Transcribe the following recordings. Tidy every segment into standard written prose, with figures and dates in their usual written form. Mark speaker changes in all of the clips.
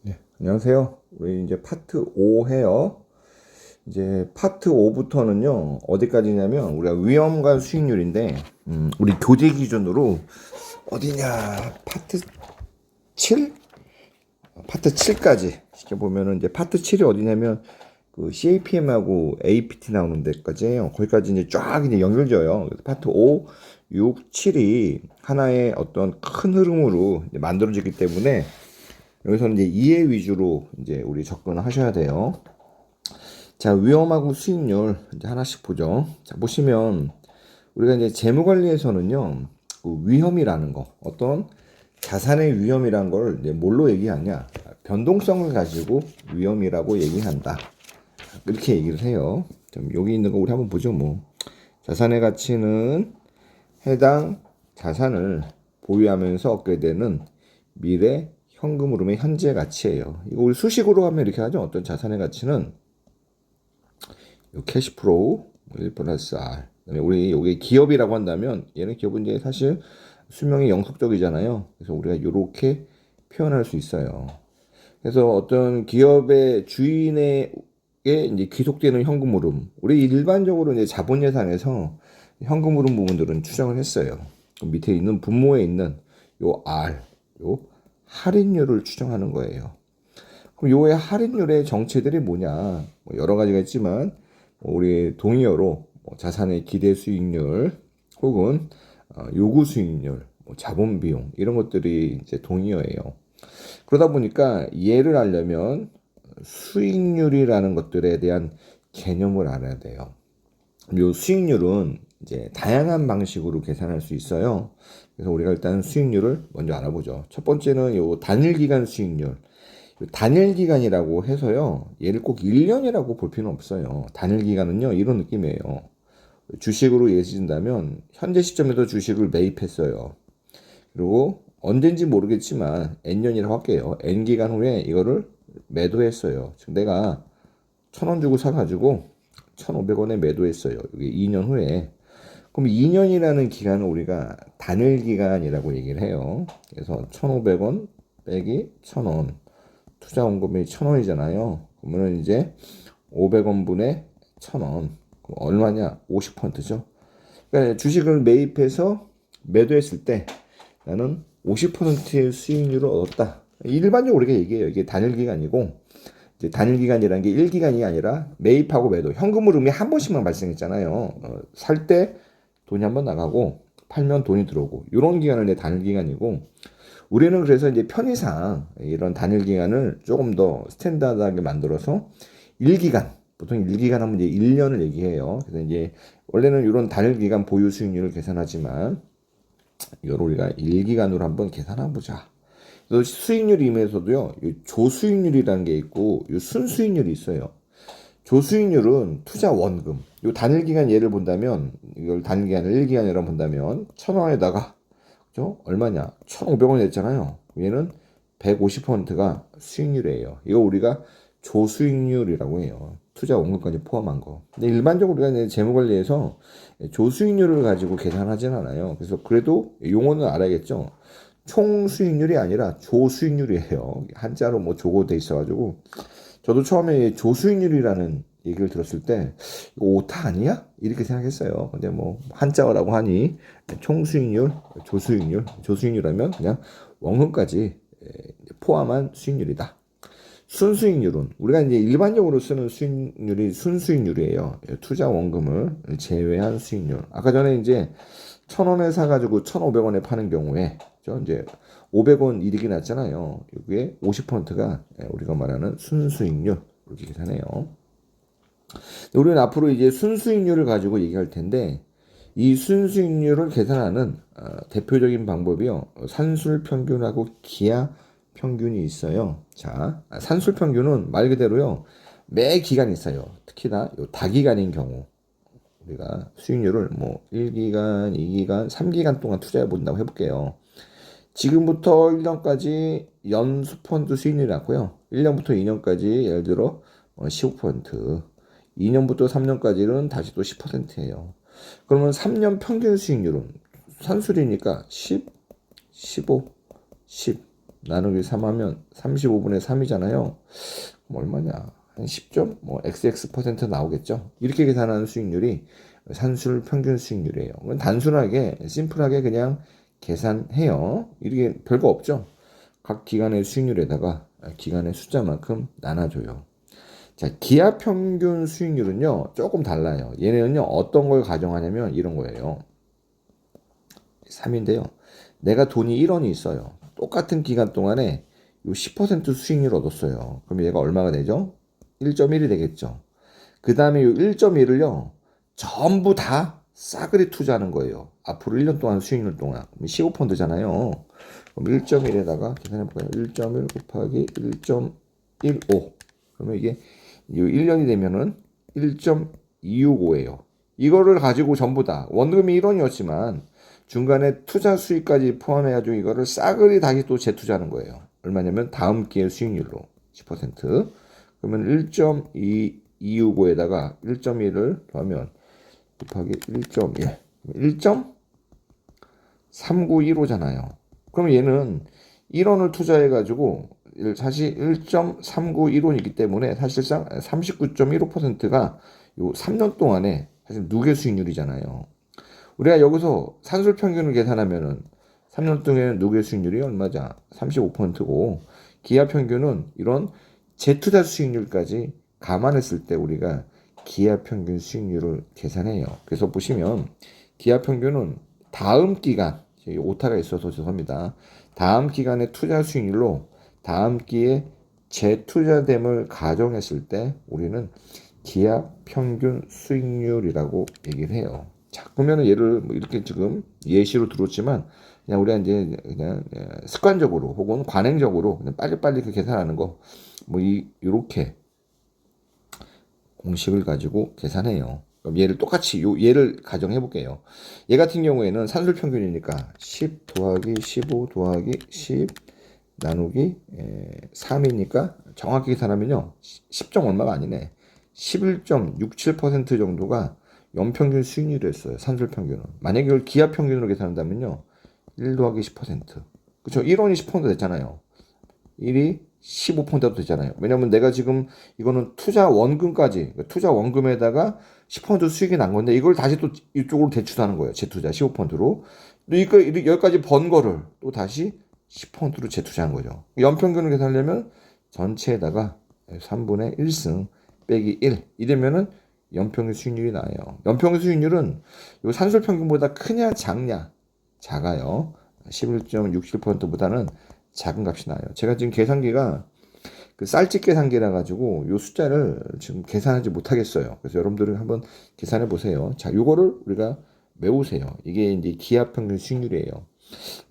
Speaker 1: 네, 안녕하세요. 우리 이제 파트 5 해요. 이제 파트 5부터는요, 어디까지냐면, 우리가 위험과 수익률인데, 우리 교재 기준으로, 어디냐, 파트 7? 파트 7까지. 쉽게 보면은 이제 파트 7이 어디냐면, 그 CAPM하고 APT 나오는 데까지예요. 거기까지 이제 쫙 이제 연결져요. 그래서 파트 5, 6, 7이 하나의 어떤 큰 흐름으로 이제 만들어지기 때문에, 여기서는 이제 이해 위주로 이제 우리 접근을 하셔야 돼요. 자, 위험하고 수익률 이제 하나씩 보죠. 자, 보시면 우리가 이제 재무 관리에서는요, 그 위험이라는 거, 어떤 자산의 위험이란 걸 이제 뭘로 얘기하냐? 변동성을 가지고 위험이라고 얘기한다. 이렇게 얘기를 해요. 좀 여기 있는 거 우리 한번 보죠, 뭐. 자산의 가치는 해당 자산을 보유하면서 얻게 되는 미래 현금 흐름의 현재 가치예요. 이거 우리 수식으로 하면 이렇게 하죠. 어떤 자산의 가치는 캐시플로우 1 플러스 R. 우리 여기 기업이라고 한다면 얘는 기업은 이제 사실 수명이 영속적이잖아요. 그래서 우리가 이렇게 표현할 수 있어요. 그래서 어떤 기업의 주인에게 이제 귀속되는 현금 흐름. 우리 일반적으로 이제 자본 예산에서 현금 흐름 부분들은 추정을 했어요. 밑에 있는 분모에 있는 요 R, 요 할인율을 추정하는 거예요. 그럼 요의 할인율의 정체들이 뭐냐? 뭐 여러 가지가 있지만 우리 동의어로 자산의 기대 수익률 혹은 요구 수익률, 자본 비용 이런 것들이 이제 동의어예요. 그러다 보니까 얘를 알려면 수익률이라는 것들에 대한 개념을 알아야 돼요. 요 수익률은 이제 다양한 방식으로 계산할 수 있어요. 그래서 우리가 일단 수익률을 먼저 알아보죠. 첫 번째는 요 단일 기간 수익률. 단일 기간이라고 해서요. 얘를 꼭 1년이라고 볼 필요는 없어요. 단일 기간은요. 이런 느낌이에요. 주식으로 예시 든다면 현재 시점에도 주식을 매입했어요. 그리고 언젠지 모르겠지만 N년이라고 할게요. N기간 후에 이거를 매도했어요. 즉 내가 1,000원 주고 사가지고 1,500원에 매도했어요. 이게 2년 후에. 그럼 2년이라는 기간을 우리가 단일 기간이라고 얘기를 해요. 그래서 1,500원 빼기 1,000원. 투자 원금이 1,000원이잖아요. 그러면 이제 500원 분의 1,000원. 그럼 얼마냐? 50%죠. 그러니까 주식을 매입해서 매도했을 때 나는 50%의 수익률을 얻었다. 일반적으로 우리가 얘기해요. 이게 단일 기간이고, 이제 단일 기간이라는 게 1기간이 아니라 매입하고 매도, 현금 흐름이 한 번씩만 발생했잖아요. 살 때 돈이 한 번 나가고 팔면 돈이 들어오고 이런 기간을 내 단일 기간이고, 우리는 그래서 이제 편의상 이런 단일 기간을 조금 더 스탠다드하게 만들어서 1기간, 보통 1기간 하면 이제 1년을 얘기해요. 그래서 이제 원래는 이런 단일 기간 보유 수익률을 계산하지만 이걸 우리가 1기간으로 한번 계산해 보자. 그래서 수익률임에서도요, 조수익률이라는 게 있고, 순수익률이 있어요. 조수익률은 투자 원금. 요 단일 기간 예를 본다면, 이걸 단일 기간을 1기간이라고 본다면, 1,000원에다가, 그죠? 얼마냐? 1,500원 냈잖아요. 얘는 150%가 수익률이에요. 이거 우리가 조수익률이라고 해요. 투자 원금까지 포함한 거. 근데 일반적으로 우리가 이제 재무관리에서 조수익률을 가지고 계산하진 않아요. 그래서 그래도 용어는 알아야겠죠. 총 수익률이 아니라 조수익률이에요. 한자로 뭐 조고 돼 있어가지고 저도 처음에 조수익률이라는 얘기를 들었을 때 이거 오타 아니야? 이렇게 생각했어요. 근데 뭐 한자어라고 하니 총수익률, 조수익률하면 그냥 원금까지 포함한 수익률이다. 순수익률은 우리가 이제 일반적으로 쓰는 수익률이 순수익률이에요. 투자 원금을 제외한 수익률. 아까 전에 이제 1,000원에 사가지고 1,500원에 파는 경우에 이제 500원 이익이 났잖아요. 여기에 50%가 우리가 말하는 순수익률 이렇게 계산해요. 우리는 앞으로 이제 순수익률을 가지고 얘기할 텐데 이 순수익률을 계산하는 대표적인 방법이요. 산술평균하고 기하평균이 있어요. 자, 산술평균은 말 그대로요. 매 기간이 있어요. 특히나 요 다기간인 경우 우리가 수익률을 뭐 1기간, 2기간, 3기간 동안 투자해 본다고 해볼게요. 지금부터 1년까지 연수펀드 수익률이 났고요. 1년부터 2년까지 예를 들어 15%, 2년부터 3년까지는 다시 또 10%예요. 그러면 3년 평균 수익률은 산술이니까 10, 15, 10. 나누기 3 하면 35분의 3이잖아요. 그럼 얼마냐? 한 10점? 뭐 XX% 나오겠죠? 이렇게 계산하는 수익률이 산술 평균 수익률이에요. 단순하게, 심플하게 그냥 계산해요. 이게 별거 없죠? 각 기간의 수익률에다가 기간의 숫자만큼 나눠줘요. 자, 기업 평균 수익률은요, 조금 달라요. 얘네는요, 어떤 걸 가정하냐면 이런 거예요. 3인데요. 내가 돈이 1원이 있어요. 똑같은 기간 동안에 요 10% 수익률 얻었어요. 그럼 얘가 얼마가 되죠? 1.1이 되겠죠. 그 다음에 요 1.1을요, 전부 다 싸그리 투자하는 거예요. 앞으로 1년 동안 수익률 동안. 15%잖아요. 그럼 1.1에다가 계산해볼까요? 1.1 곱하기 1.15. 그러면 이게 1년이 되면은 1.265예요. 이거를 가지고 전부 다 원금이 1원이었지만 중간에 투자 수익까지 포함해가지고 이거를 싸그리 다시 또 재투자하는 거예요. 얼마냐면 다음 기회 수익률로 10%. 그러면 1.265에다가 1.1을 더하면 곱하기 1.1. 1.3915잖아요. 그럼 얘는 1원을 투자해가지고 사실 1.3915이기 때문에 사실상 39.15%가 요 3년 동안에 사실 누계 수익률이잖아요. 우리가 여기서 산술 평균을 계산하면은 3년 동안 누계 수익률이 얼마자? 35%고 기업 평균은 이런 재투자 수익률까지 감안했을 때 우리가 기업 평균 수익률을 계산해요. 그래서 보시면 기업 평균은 다음 기간, 오타가 있어서 죄송합니다. 다음 기간의 투자 수익률로 다음 기에 재투자됨을 가정했을 때 우리는 기업 평균 수익률이라고 얘기를 해요. 자, 그러면 얘를 뭐 이렇게 지금 예시로 들었지만 그냥 우리가 이제 그냥 습관적으로 혹은 관행적으로 그냥 빨리빨리 그 계산하는 거 뭐 이렇게 공식을 가지고 계산해요. 그럼 얘를 똑같이 얘를 가정해 볼게요. 얘 같은 경우에는 산술 평균이니까 10 더하기 15 더하기 10 나누기 3이니까 정확히 계산하면요. 10점 얼마가 아니네. 11.67% 정도가 연평균 수익률이었어요. 산술 평균은. 만약에 이걸 기업 평균으로 계산한다면요. 1 더하기 10%. 그쵸? 1원이 10% 됐잖아요. 1이 15%도 되잖아요. 왜냐면 내가 지금 이거는 투자 원금까지, 투자 원금에다가 10% 수익이 난 건데 이걸 다시 또 이쪽으로 대출하는 거예요. 재투자 15%로. 또 이거 여기까지 번 거를 또 다시 10%로 재투자한 거죠. 연평균을 계산하려면 전체에다가 3분의 1승 빼기 1 이러면은 연평균 수익률이 나와요. 연평균 수익률은 요 산술 평균보다 크냐 작냐? 작아요. 11.67%보다는 작은 값이 나요. 제가 지금 계산기가 그 쌀집 계산기라 가지고 요 숫자를 지금 계산하지 못하겠어요. 그래서 여러분들은 한번 계산해 보세요. 자, 요거를 우리가 외우세요. 이게 이제 기업 평균 수익률이에요.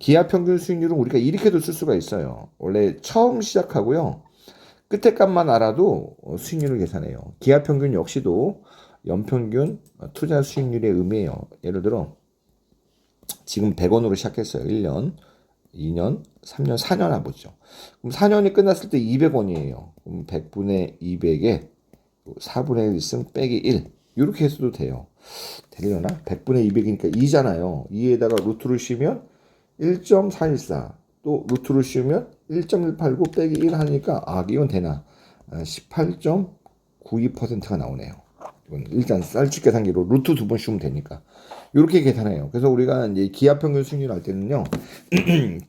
Speaker 1: 기업 평균 수익률은 우리가 이렇게도 쓸 수가 있어요. 원래 처음 시작하고요. 끝에 값만 알아도 수익률을 계산해요. 기업 평균 역시도 연평균 투자 수익률의 의미예요. 예를 들어 지금 100원으로 시작했어요. 1년, 2년, 3년, 4년 해보죠. 그럼 4년이 끝났을 때 200원이에요. 그럼 100분의 200에 4분의 1승 빼기 1. 이렇게 했어도 돼요. 되려나? 100분의 200이니까 2잖아요. 2에다가 루트를 씌우면 1.414. 또 루트를 씌우면 1.189 빼기 1 하니까 이건 되나? 18.92%가 나오네요. 이건 일단 쌀집 계산기로 루트 2번 씌우면 되니까. 이렇게 계산해요. 그래서 우리가 이제 기업 평균 수익률 할 때는요,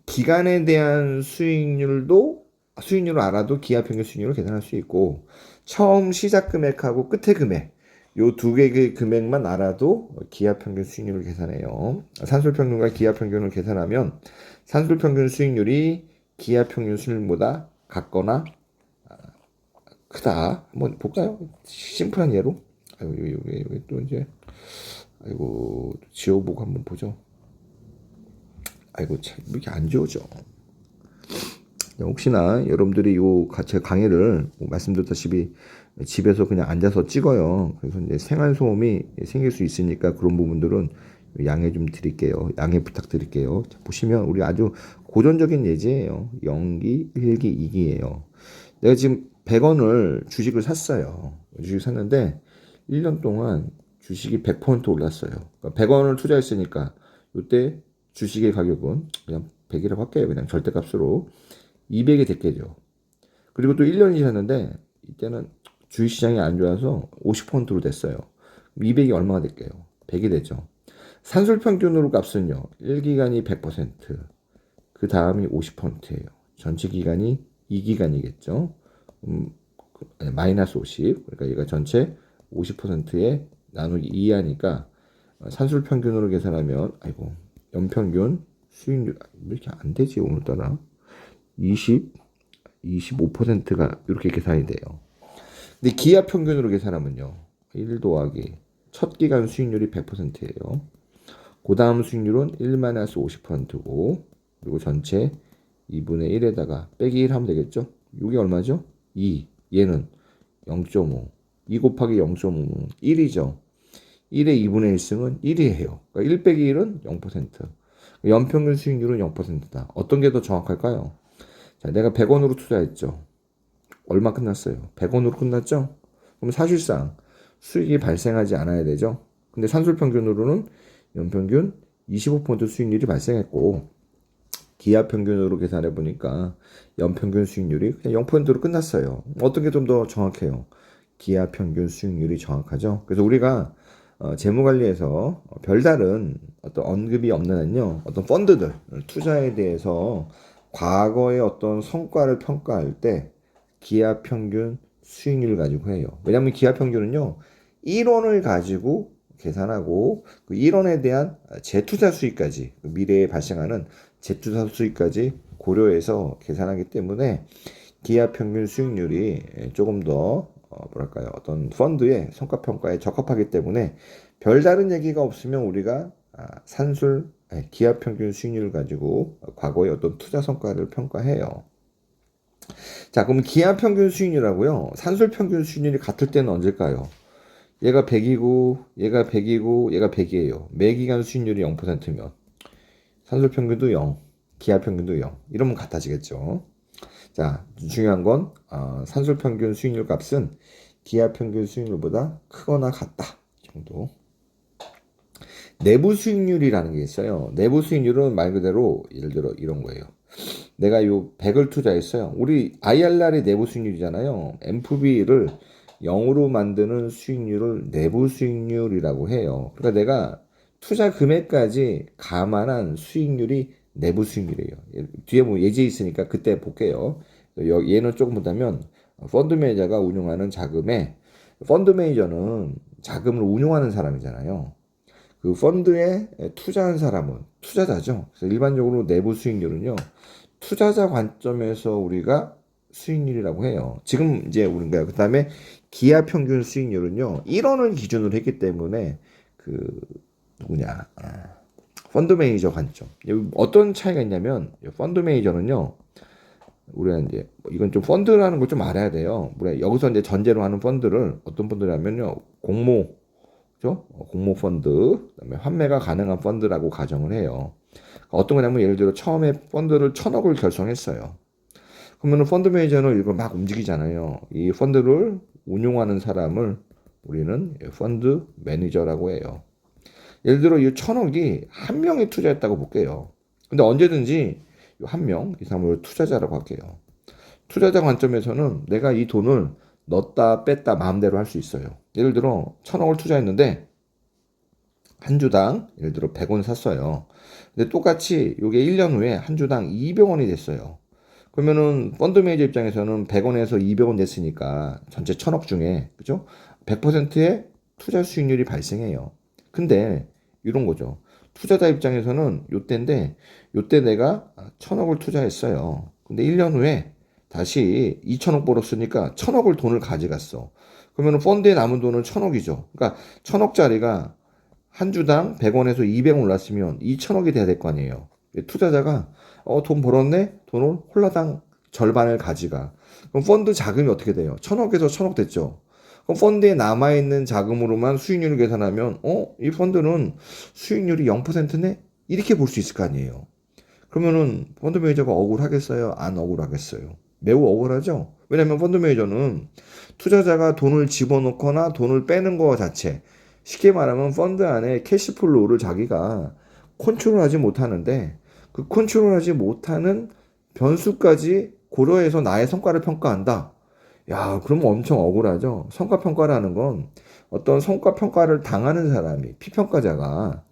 Speaker 1: 기간에 대한 수익률을 알아도 기업 평균 수익률을 계산할 수 있고, 처음 시작 금액하고 끝의 금액, 요 두 개의 금액만 알아도 기업 평균 수익률을 계산해요. 산술 평균과 기업 평균을 계산하면 산술 평균 수익률이 기업 평균 수익률보다 같거나 크다. 한번 볼까요? 심플한 예로. 여기 또 이제 지워보고 한번 보죠. 참 이렇게 안 지워져. 혹시나 여러분들이 제가 강의를 말씀드렸다시피 집에서 그냥 앉아서 찍어요. 그래서 이제 생활소음이 생길 수 있으니까 그런 부분들은 양해 좀 드릴게요. 양해 부탁드릴게요. 자, 보시면 우리 아주 고전적인 예제예요. 0기, 1기, 2기예요. 내가 지금 100원을 주식을 샀어요. 주식 샀는데 1년 동안 주식이 100% 올랐어요. 그러니까 100원을 투자했으니까 이때 주식의 가격은 그냥 100이라고 할게요. 그냥 절대값으로 200이 됐겠죠. 그리고 또 1년이 지났는데 이때는 주식시장이 안 좋아서 50%로 됐어요. 200이 얼마가 될게요? 100이 되죠. 산술평균으로 값은요. 1기간이 100%, 그 다음이 50%예요. 전체 기간이 2기간이겠죠. 마이너스 50. 그러니까 얘가 전체 50%에 나누기 2 하니까 산술평균으로 계산하면 아이고 연평균 수익률 왜 이렇게 안 되지 오늘따라 25%가 이렇게 계산이 돼요. 근데 기하 평균으로 계산하면요. 1 더하기 첫 기간 수익률이 100%예요. 그 다음 수익률은 1-50%고 그리고 전체 2분의 1에다가 빼기 1 하면 되겠죠? 이게 얼마죠? 2. 얘는 0.5. 2 곱하기 0.5는 1이죠. 1의 2분의 1승은 1이에요. 그러니까 1 빼기 1은 0%. 연평균 수익률은 0%다. 어떤 게 더 정확할까요? 자, 내가 100원으로 투자했죠. 얼마 끝났어요? 100원으로 끝났죠? 그럼 사실상 수익이 발생하지 않아야 되죠. 근데 산술평균으로는 연평균 25% 수익률이 발생했고 기하평균으로 계산해 보니까 연평균 수익률이 그냥 0%로 끝났어요. 어떤 게 좀 더 정확해요? 기하평균 수익률이 정확하죠. 그래서 우리가 재무관리에서 별다른 어떤 언급이 없는 한요, 어떤 펀드들 투자에 대해서 과거의 어떤 성과를 평가할 때 기하평균 수익률을 가지고 해요. 왜냐하면 기하평균은요 1원을 가지고 계산하고 그 1원에 대한 재투자 수익까지, 미래에 발생하는 재투자 수익까지 고려해서 계산하기 때문에 기하평균 수익률이 조금 더 뭐랄까요, 어떤 펀드의 성과평가에 적합하기 때문에 별다른 얘기가 없으면 우리가 기하평균 수익률을 가지고 과거의 어떤 투자 성과를 평가해요. 자, 그럼 기하평균 수익률하고요 산술평균 수익률이 같을 때는 언제일까요? 얘가 100이고 얘가 100이고 얘가 100이에요. 매기간 수익률이 0%면 산술평균도 0, 기하평균도 0. 이러면 같아지겠죠. 자, 중요한 건 산술평균 수익률 값은 기하평균 수익률보다 크거나 같다 정도. 내부 수익률이라는 게 있어요. 내부 수익률은 말 그대로 예를 들어 이런 거예요. 내가 요 100을 투자했어요. 우리 IRR이 내부 수익률이잖아요. NPV를 0으로 만드는 수익률을 내부 수익률이라고 해요. 그러니까 내가 투자 금액까지 감안한 수익률이 내부 수익률이에요. 뒤에 뭐 예제 있으니까 그때 볼게요. 얘는 조금 보다면 펀드 매니저가 운용하는 자금에, 펀드 매니저는 자금을 운용하는 사람이잖아요. 그 펀드에 투자한 사람은 투자자죠. 그래서 일반적으로 내부 수익률은요, 투자자 관점에서 우리가 수익률이라고 해요. 지금 이제 우리가 그 다음에 기하 평균 수익률은요 1원을 기준으로 했기 때문에 그 누구냐 펀드 매니저 관점. 어떤 차이가 있냐면 펀드 매니저는요 우리가 이제 이건 좀 펀드라는 걸 좀 알아야 돼요. 우리가 여기서 이제 전제로 하는 펀드를 어떤 펀드냐면요 공모, 그죠? 공모 펀드, 그다음에 환매가 가능한 펀드라고 가정을 해요. 어떤 거냐면 예를 들어 처음에 펀드를 1,000억을 결성했어요. 그러면 펀드 매니저는 이걸 막 움직이잖아요. 이 펀드를 운용하는 사람을 우리는 펀드 매니저라고 해요. 예를 들어 이 1,000억이 한 명이 투자했다고 볼게요. 근데 언제든지 한 명, 이 사람을 투자자라고 할게요. 투자자 관점에서는 내가 이 돈을 넣었다 뺐다 마음대로 할 수 있어요. 예를 들어 1,000억을 투자했는데 한 주당 예를 들어 100원 샀어요. 근데 똑같이 이게 1년 후에 한 주당 200원이 됐어요. 그러면은 펀드 매니저 입장에서는 100원에서 200원 냈으니까 전체 1,000억 중에 그죠? 100%의 투자 수익률이 발생해요. 근데 이런 거죠. 투자자 입장에서는 요때 내가 1,000억을 투자했어요. 근데 1년 후에 다시 2,000억 벌었으니까 1,000억을 돈을 가져갔어. 그러면은 펀드에 남은 돈은 1,000억이죠. 그러니까 1,000억짜리가 한 주당 100원에서 200원 올랐으면 2,000억이 돼야 될 거 아니에요. 투자자가 돈 벌었네? 돈을 홀라당 절반을 가져가. 그럼 펀드 자금이 어떻게 돼요? 1,000억에서 1,000억 됐죠. 그럼 펀드에 남아있는 자금으로만 수익률을 계산하면 이 펀드는 수익률이 0%네? 이렇게 볼 수 있을 거 아니에요. 그러면은 펀드 매니저가 억울하겠어요? 안 억울하겠어요? 매우 억울하죠? 왜냐면 펀드 매니저는 투자자가 돈을 집어넣거나 돈을 빼는 거 자체, 쉽게 말하면 펀드 안에 캐시플로우를 자기가 컨트롤하지 못하는데 그 컨트롤하지 못하는 변수까지 고려해서 나의 성과를 평가한다. 야, 그러면 엄청 억울하죠. 성과 평가라는 건 어떤 성과 평가를 당하는 사람이 피평가자가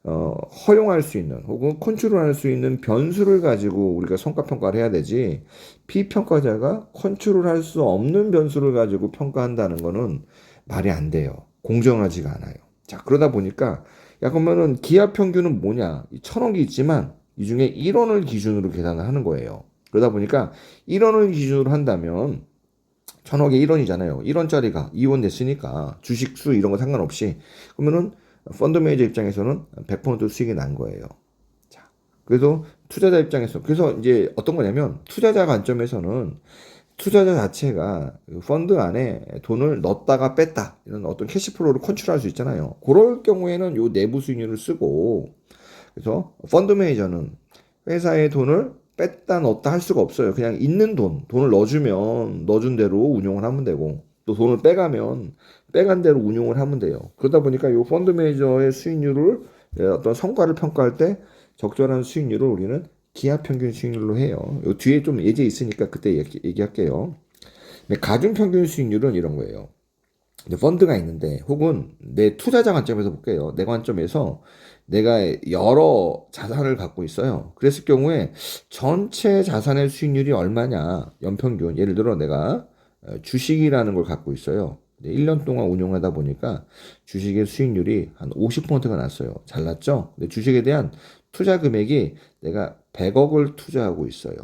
Speaker 1: 허용할 수 있는 혹은 컨트롤할 수 있는 변수를 가지고 우리가 성과 평가를 해야 되지, 피평가자가 컨트롤할 수 없는 변수를 가지고 평가한다는 거는 말이 안 돼요. 공정하지가 않아요. 자, 그러다 보니까 야, 그러면은 기하 평균은 뭐냐? 1,000억이 있지만 이 중에 1원을 기준으로 계산을 하는 거예요. 그러다 보니까 1원을 기준으로 한다면 1,000억에 1원이잖아요. 1원짜리가 2원 됐으니까 주식수 이런 거 상관없이, 그러면은 펀드 매니저 입장에서는 100% 수익이 난 거예요. 자, 그래서 투자자 입장에서, 그래서 이제 어떤 거냐면 투자자 관점에서는 투자자 자체가 펀드 안에 돈을 넣었다가 뺐다, 이런 어떤 캐시플로우를 컨트롤할 수 있잖아요. 그럴 경우에는 요 내부 수익률을 쓰고, 그래서 펀드 매니저는 회사의 돈을 뺐다 넣었다 할 수가 없어요. 그냥 있는 돈을 넣어주면 넣어준 대로 운용을 하면 되고, 또 돈을 빼가면 빼간 대로 운용을 하면 돼요. 그러다 보니까 이 펀드 매니저의 수익률을, 어떤 성과를 평가할 때 적절한 수익률을 우리는 기하 평균 수익률로 해요. 요 뒤에 좀 예제 있으니까 그때 얘기할게요. 가중 평균 수익률은 이런 거예요. 펀드가 있는데, 혹은 내 투자자 관점에서 볼게요. 내 관점에서 내가 여러 자산을 갖고 있어요. 그랬을 경우에 전체 자산의 수익률이 얼마냐, 연평균. 예를 들어 내가 주식이라는 걸 갖고 있어요. 1년 동안 운용하다 보니까 주식의 수익률이 한 50%가 났어요. 잘 났죠? 근데 주식에 대한 투자 금액이 내가 100억을 투자하고 있어요.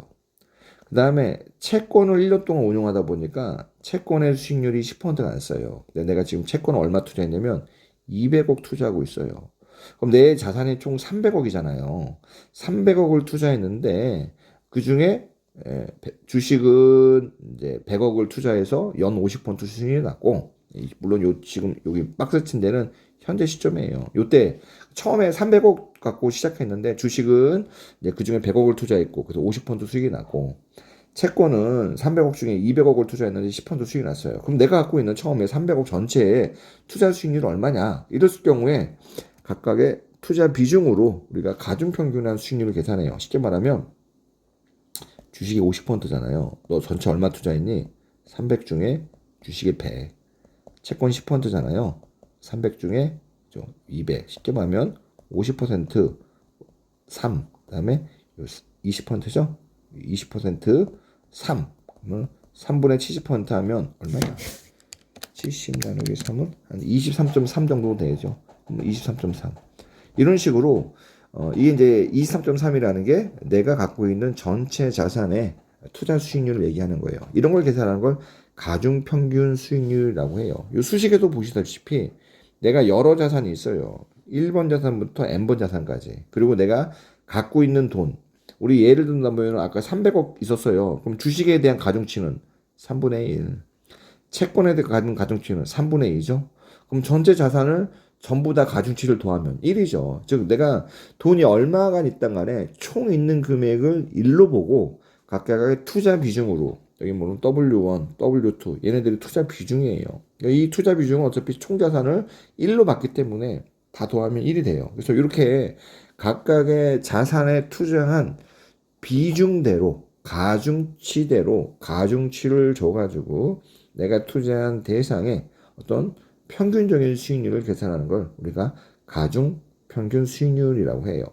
Speaker 1: 그 다음에 채권을 1년 동안 운용하다 보니까 채권의 수익률이 10%가 났어요. 근데 내가 지금 채권을 얼마 투자했냐면 200억 투자하고 있어요. 그럼 내 자산이 총 300억이잖아요. 300억을 투자했는데 그 중에 주식은 이제 100억을 투자해서 연 50% 수익이 났고, 물론 요 지금 여기 박스 친 데는 현재 시점이에요. 요때 처음에 300억 갖고 시작했는데 주식은 이제 그 중에 100억을 투자했고, 그래서 50% 수익이 났고, 채권은 300억 중에 200억을 투자했는데 10% 수익이 났어요. 그럼 내가 갖고 있는 처음에 300억 전체의 투자 수익률이 얼마냐? 이랬을 경우에 각각의 투자 비중으로 우리가 가중평균한 수익률을 계산해요. 쉽게 말하면 주식이 50%잖아요. 너 전체 얼마 투자했니? 300 중에 주식이 100. 채권 10%잖아요. 300 중에 200. 쉽게 말하면 50% 3. 그다음에 20%죠? 20% 3. 그러면 3분의 70% 하면 얼마냐? 70 나누기 3은 한 23.3 정도 되죠. 23.3. 이런 식으로 이게 이제 23.3이라는 게 내가 갖고 있는 전체 자산의 투자 수익률을 얘기하는 거예요. 이런 걸 계산하는 걸 가중평균 수익률이라고 해요. 이 수식에도 보시다시피 내가 여러 자산이 있어요. 1번 자산부터 n번 자산까지. 그리고 내가 갖고 있는 돈. 우리 예를 든다면 아까 300억 있었어요. 그럼 주식에 대한 가중치는 3분의 1. 채권에 대한 가중치는 3분의 2죠. 그럼 전체 자산을 전부 다 가중치를 더하면 1이죠. 즉 내가 돈이 얼마가 있단 간에 총 있는 금액을 1로 보고 각각의 투자 비중으로, 여기 뭐는 W1, W2 얘네들이 투자 비중이에요. 이 투자 비중은 어차피 총 자산을 1로 봤기 때문에 다 더하면 1이 돼요. 그래서 이렇게 각각의 자산에 투자한 비중대로 가중치대로 가중치를 줘가지고 내가 투자한 대상의 어떤 평균적인 수익률을 계산하는 걸 우리가 가중 평균 수익률이라고 해요.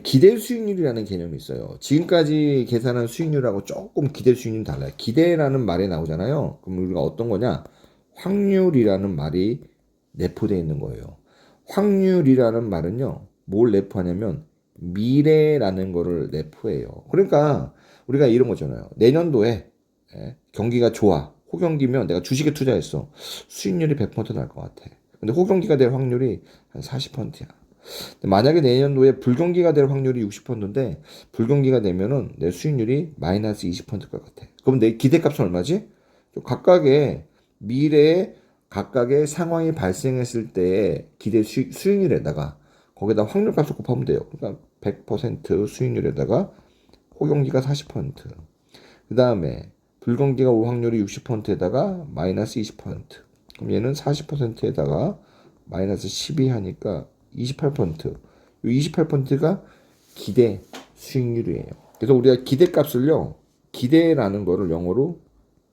Speaker 1: 기대 수익률이라는 개념이 있어요. 지금까지 계산한 수익률하고 조금 기대 수익률이 달라요. 기대라는 말이 나오잖아요. 그럼 우리가 어떤 거냐? 확률이라는 말이 내포되어 있는 거예요. 확률이라는 말은요, 뭘 내포하냐면 미래라는 거를 내포해요. 그러니까 우리가 이런 거잖아요. 내년도에 경기가 좋아. 호경기면 내가 주식에 투자했어. 수익률이 100%날 것 같아. 근데 호경기가 될 확률이 한 40%야. 만약에 내년도에 불경기가 될 확률이 60%인데 불경기가 되면은 내 수익률이 마이너스 20%일 것 같아. 그럼 내 기대값은 얼마지? 각각의 미래에 각각의 상황이 발생했을 때의 기대 수익률에다가 거기다 확률값을 곱하면 돼요. 그러니까 100% 수익률에다가 호경기가 40%. 그 다음에 불경기가 올 확률이 60%에다가 마이너스 20%. 그럼 얘는 40%에다가 마이너스 12 하니까 28%. 이 28%가 기대 수익률이에요. 그래서 우리가 기대값을요, 기대라는 거를 영어로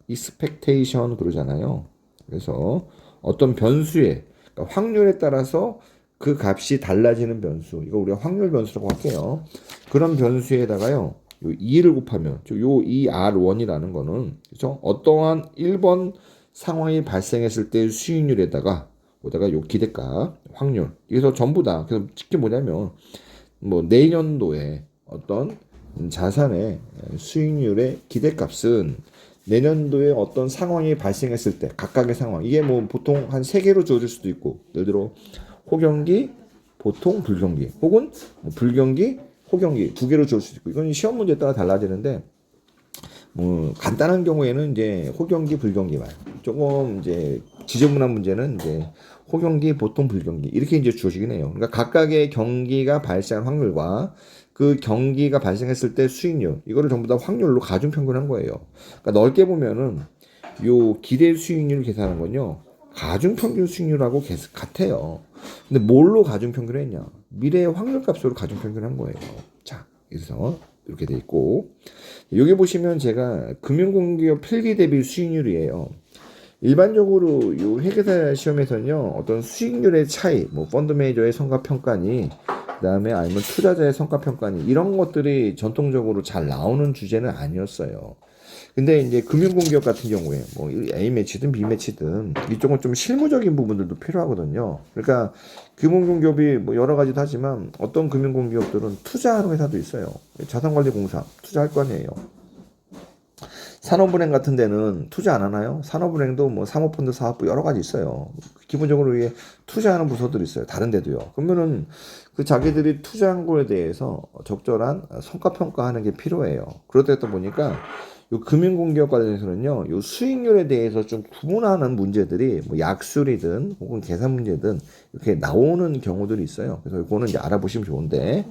Speaker 1: expectation 그러잖아요. 그래서 어떤 변수에, 그러니까 확률에 따라서 그 값이 달라지는 변수, 이거 우리가 확률 변수라고 할게요. 그런 변수에다가요, 요 2를 곱하면, 요 2R1이라는 거는, 그죠? 어떠한 1번 상황이 발생했을 때 수익률에다가, 보다가 요 기대값, 확률. 그래서 전부 다, 그래서 특히 뭐냐면, 뭐 내년도에 어떤 자산의 수익률의 기대값은 내년도에 어떤 상황이 발생했을 때 각각의 상황, 이게 뭐 보통 한 세 개로 주어질 수도 있고, 예를 들어 호경기, 보통, 불경기, 혹은 뭐 불경기, 호경기 두 개로 주어질 수도 있고, 이건 시험 문제에 따라 달라지는데, 뭐 간단한 경우에는 이제 호경기, 불경기만, 조금 이제 지저분한 문제는 이제 호경기, 보통, 불경기 이렇게 이제 주어지긴 해요. 그러니까 각각의 경기가 발생할 확률과 그 경기가 발생했을 때 수익률, 이거를 전부 다 확률로 가중 평균한 거예요. 그러니까 넓게 보면은 요 기대 수익률 계산한 건요, 가중 평균 수익률하고 같아요. 근데 뭘로 가중 평균했냐? 미래의 확률 값으로 가중 평균한 거예요. 자, 그래서 이렇게 돼 있고, 여기 보시면 제가 금융공기업 필기 대비 수익률이에요. 일반적으로 요 회계사 시험에서는요, 어떤 수익률의 차이, 뭐 펀드 매니저의 성과 평가니, 그다음에 아니면 투자자의 성과 평가니, 이런 것들이 전통적으로 잘 나오는 주제는 아니었어요. 근데 이제 금융공기업 같은 경우에 뭐 A 매치든 B 매치든 이쪽은 좀 실무적인 부분들도 필요하거든요. 그러니까 금융공기업이 뭐 여러 가지도 하지만 어떤 금융공기업들은 투자하는 회사도 있어요. 자산관리공사 투자할 거 아니에요. 산업은행 같은 데는 투자 안 하나요? 산업은행도 뭐 사모펀드 사업부 여러 가지 있어요. 기본적으로 이게 투자하는 부서들이 있어요. 다른 데도요. 그러면은 그 자기들이 투자한 거에 대해서 적절한 성과 평가하는 게 필요해요. 그러다 보니까 요 금융공기업 관련해서는요, 요 수익률에 대해서 좀 구분하는 문제들이 뭐 약술이든 혹은 계산 문제든 이렇게 나오는 경우들이 있어요. 그래서 이거는 이제 알아보시면 좋은데,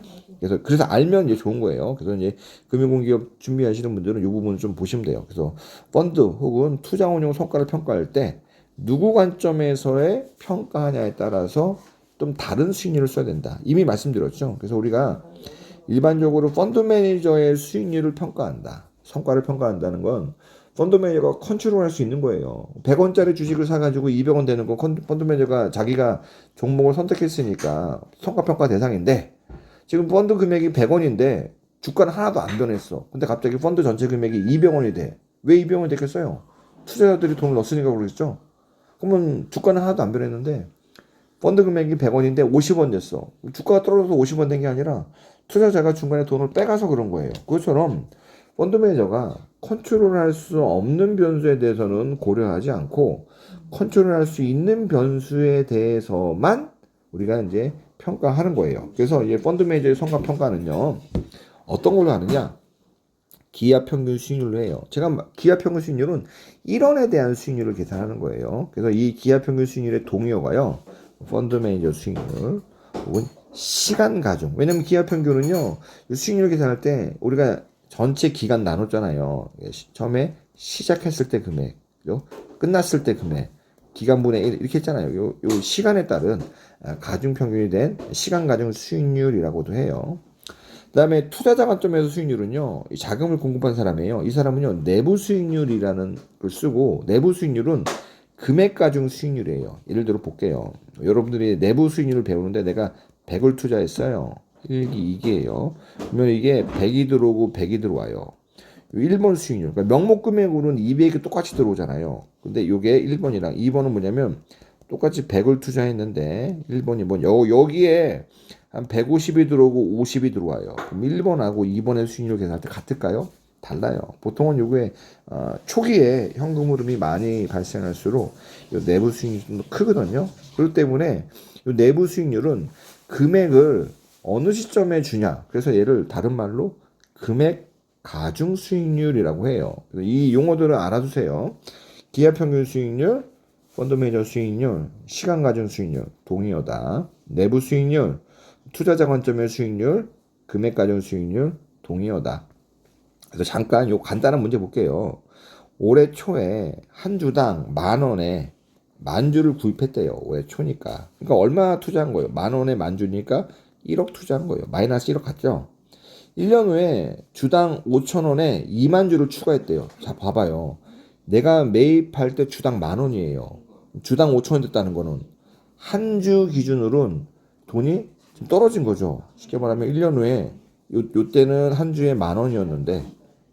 Speaker 1: 그래서 알면 이제 좋은 거예요. 그래서 이제 금융공기업 준비하시는 분들은 이 부분을 좀 보시면 돼요. 그래서 펀드 혹은 투자운용 성과를 평가할 때 누구 관점에서의 평가하냐에 따라서 좀 다른 수익률을 써야 된다. 이미 말씀드렸죠. 그래서 우리가 일반적으로 펀드 매니저의 수익률을 평가한다. 성과를 평가한다는 건 펀드 매니저가 컨트롤할 수 있는 거예요. 100원짜리 주식을 사가지고 200원 되는 건 펀드 매니저가 자기가 종목을 선택했으니까 성과 평가 대상인데, 지금 펀드 금액이 100원인데 주가는 하나도 안 변했어. 근데 갑자기 펀드 전체 금액이 200원이 돼. 왜 200원이 됐겠어요? 투자자들이 돈을 넣었으니까 그러겠죠. 그러면 주가는 하나도 안 변했는데 펀드 금액이 100원인데 50원 됐어. 주가가 떨어져서 50원 된 게 아니라 투자자가 중간에 돈을 빼가서 그런 거예요. 그것처럼 펀드 매니저가 컨트롤할 수 없는 변수에 대해서는 고려하지 않고 컨트롤할 수 있는 변수에 대해서만 우리가 이제 평가하는 거예요. 그래서 이 펀드 매니저의 성과 평가는요, 어떤 걸로 하느냐? 기하 평균 수익률로 해요. 제가 기하 평균 수익률은 1원에 대한 수익률을 계산하는 거예요. 그래서 이 기하 평균 수익률의 동의어가요, 펀드 매니저 수익률 혹은 시간 가중. 왜냐면 기하 평균은요, 수익률 계산할 때 우리가 전체 기간 나눴잖아요. 처음에 시작했을 때 금액, 그죠? 끝났을 때 금액, 기간분의 1 이렇게 했잖아요. 요 시간에 따른 가중 평균이 된 시간 가중 수익률이라고도 해요. 그다음에 투자자 관점에서 수익률은요, 자금을 공급한 사람이에요. 이 사람은요, 내부 수익률이라는 걸 쓰고, 내부 수익률은 금액 가중 수익률이에요. 예를 들어 볼게요. 여러분들이 내부 수익률을 배우는데 내가 100을 투자했어요. 1기 2기예요. 그러면 이게 100이 들어오고 100이 들어와요. 1번 수익률. 그러니까 명목 금액으로는 200이 똑같이 들어오잖아요. 근데 이게 1번이랑 2번은 뭐냐면 똑같이 100을 투자했는데 1번, 2번 여기에 한 150이 들어오고 50이 들어와요. 그럼 1번하고 2번의 수익률 계산할 때 같을까요? 달라요. 보통은 요게 초기에 현금 흐름이 많이 발생할수록 요 내부 수익률이 좀 더 크거든요. 그렇기 때문에 요 내부 수익률은 금액을 어느 시점에 주냐. 그래서 얘를 다른 말로 금액 가중 수익률이라고 해요. 그래서 이 용어들을 알아두세요. 기하 평균 수익률, 펀드 매니저 수익률, 시간 가중 수익률, 동의어다. 내부 수익률, 투자자 관점의 수익률, 금액 가중 수익률, 동의어다. 그래서 잠깐 요 간단한 문제 볼게요. 올해 초에 한 주당 10,000원에 만주를 구입했대요. 올해 초니까. 그러니까 얼마 투자한 거예요? 10,000원에 만주니까 1억 투자한 거예요. 마이너스 1억 같죠? 1년 후에 주당 5,000원에 2만 주를 추가했대요. 자, 봐봐요. 내가 매입할 때 주당 10,000원이에요. 주당 5,000원 됐다는 거는 한 주 기준으로는 돈이 좀 떨어진 거죠. 쉽게 말하면 1년 후에 요때는 한 주에 10,000원이었는데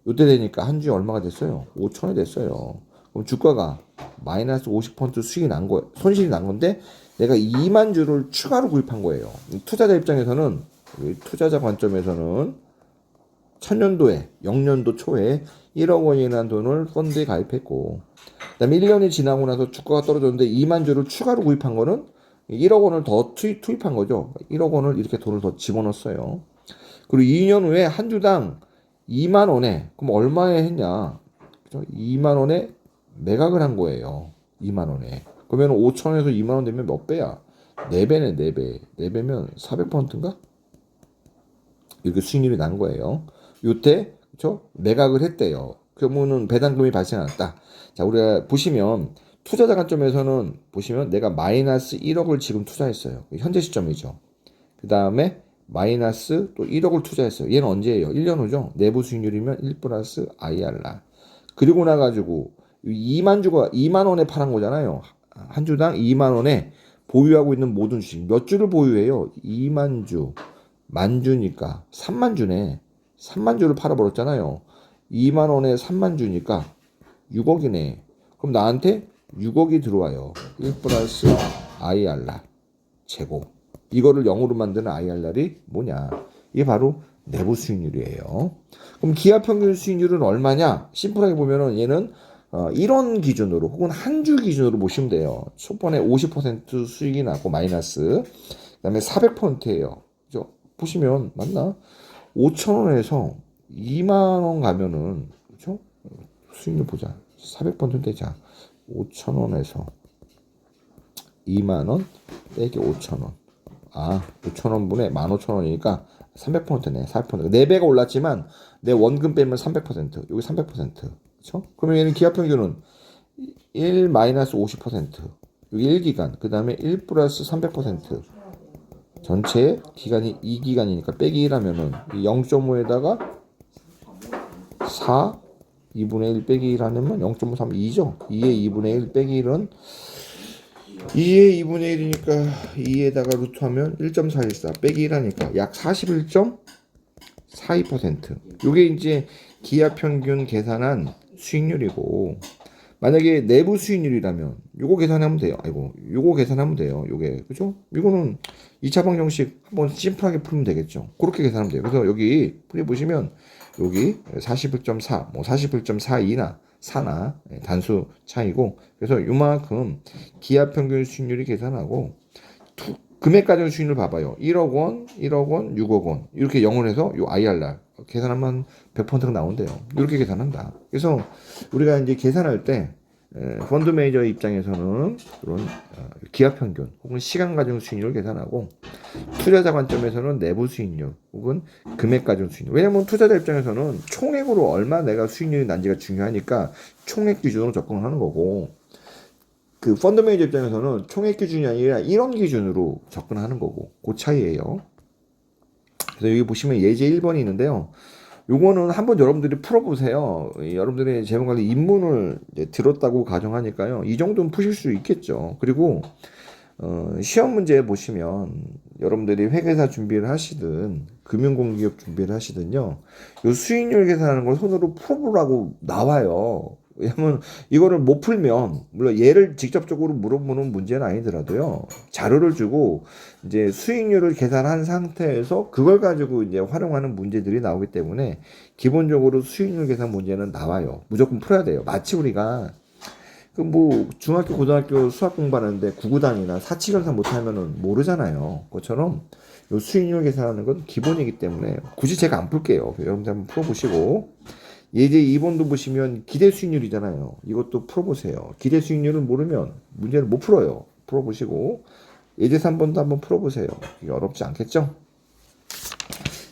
Speaker 1: 요때 되니까 한 주에 얼마가 됐어요? 5,000원이 됐어요. 그럼 주가가 마이너스 50% 수익이 난 거, 손실이 난 건데 내가 2만 주를 추가로 구입한 거예요. 투자자 입장에서는, 투자자 관점에서는 천년도에, 0년도 초에 1억 원이라는 돈을 펀드에 가입했고, 그 다음에 1년이 지나고 나서 주가가 떨어졌는데 2만 주를 추가로 구입한 거는 1억 원을 더 투입한 거죠. 1억 원을 이렇게 돈을 더 집어넣었어요. 그리고 2년 후에 한 주당 2만 원에, 그럼 얼마에 했냐? 그죠? 2만 원에 매각을 한 거예요. 2만 원에. 그러면 5,000원에서 2만 원 되면 몇 배야? 4배네, 4배. 4배면 400%인가? 이렇게 수익률이 난 거예요. 요때, 그쵸? 매각을 했대요. 그러면은 배당금이 발생했다. 자, 우리가 보시면, 투자자 관점에서는 보시면 내가 마이너스 1억을 지금 투자했어요. 현재 시점이죠. 그 다음에 마이너스 또 1억을 투자했어요. 얘는 언제예요? 1년 후죠. 내부 수익률이면 1 플러스 IRR. 그리고 나가지고 2만 원에 팔은 거잖아요. 한 주당 2만 원에 보유하고 있는 모든 주식. 몇 주를 보유해요? 2만 주. 만 주니까 3만 주네. 3만 주를 팔아버렸잖아요. 2만 원에 3만 주니까 6억이네. 그럼 나한테 6억이 들어와요. 1 플러스 IRR 제곱. 이거를 0으로 만드는 IRR이 뭐냐? 이게 바로 내부 수익률이에요. 그럼 기업 평균 수익률은 얼마냐? 심플하게 보면은 얘는 1원 기준으로 혹은 한 주 기준으로 보시면 돼요. 초반에 50% 수익이 나고 마이너스. 그다음에 400%예요. 그죠? 보시면 맞나? 5,000원에서 2만 원 가면은 그죠? 수익률 보자. 400% 되자. 5,000원에서 2만 원 빼기 5,000원. 5,000원 분에 15,000원이니까 300%네. 400%. 4배가 올랐지만 내 원금 빼면 300%. 여기 300%. 그렇죠? 그러면 얘는 기업 평균은 1 마이너스 50%. 여기 1기간. 그다음에 1 플러스 300%. 전체 기간이 2기간이니까 빼기 1하면은 0.5에다가 4 2분의 1 빼기 1 하면 0.53 2죠. 2의 2분의 1 빼기 1은 2의 2분의 1이니까 2에다가 루트하면 1.414 빼기 1 하니까 약 41.42%. 요게 이제 기업 평균 계산한 수익률이고, 만약에 내부 수익률이라면 요거 계산하면 돼요. 요거 계산하면 돼요. 요게 그죠? 이거는 2차 방정식 한번 심플하게 풀면 되겠죠. 그렇게 계산하면 돼요. 그래서 여기 풀이 보시면 여기 41.4, 뭐 41.42나 4나 단수 차이고, 그래서 요만큼 기업 평균 수익률이 계산하고 금액 가정 수익률 봐봐요. 1억 원, 1억 원, 6억 원 이렇게 영원해서 요 IRR 계산하면 100%가 나온대요. 이렇게 계산한다. 그래서 우리가 이제 계산할 때 펀드 매니저 입장에서는 그런 기업 평균 혹은 시간 가정 수익률을 계산하고, 투자자 관점에서는 내부 수익률 혹은 금액 가정 수익률. 왜냐면 투자자 입장에서는 총액으로 얼마 내가 수익률이 난지가 중요하니까 총액 기준으로 접근을 하는 거고, 그 펀드 매니저 입장에서는 총액 기준이 아니라 1원 기준으로 접근하는 거고, 그 차이예요. 그래서 여기 보시면 예제 1번이 있는데요. 요거는 한번 여러분들이 풀어보세요. 여러분들의 재무관리 입문을 들었다고 가정하니까요. 이 정도는 푸실 수 있겠죠. 그리고 시험 문제 보시면 여러분들이 회계사 준비를 하시든 금융공기업 준비를 하시든요. 요 수익률 계산하는 걸 손으로 풀어보라고 나와요. 왜냐면 이거를 못 풀면, 물론 얘를 직접적으로 물어보는 문제는 아니더라도요, 자료를 주고 이제 수익률을 계산한 상태에서 그걸 가지고 이제 활용하는 문제들이 나오기 때문에 기본적으로 수익률 계산 문제는 나와요. 무조건 풀어야 돼요. 마치 우리가 그 뭐 중학교 고등학교 수학 공부하는데 구구단이나 사칙연산 못하면은 모르잖아요. 그것처럼 요 수익률 계산하는 건 기본이기 때문에 굳이 제가 안 풀게요. 여러분들 한번 풀어보시고, 예제 2번도 보시면 기대 수익률이잖아요. 이것도 풀어보세요. 기대 수익률을 모르면 문제를 못 풀어요. 풀어보시고, 예제 3번도 한번 풀어보세요. 이게 어렵지 않겠죠?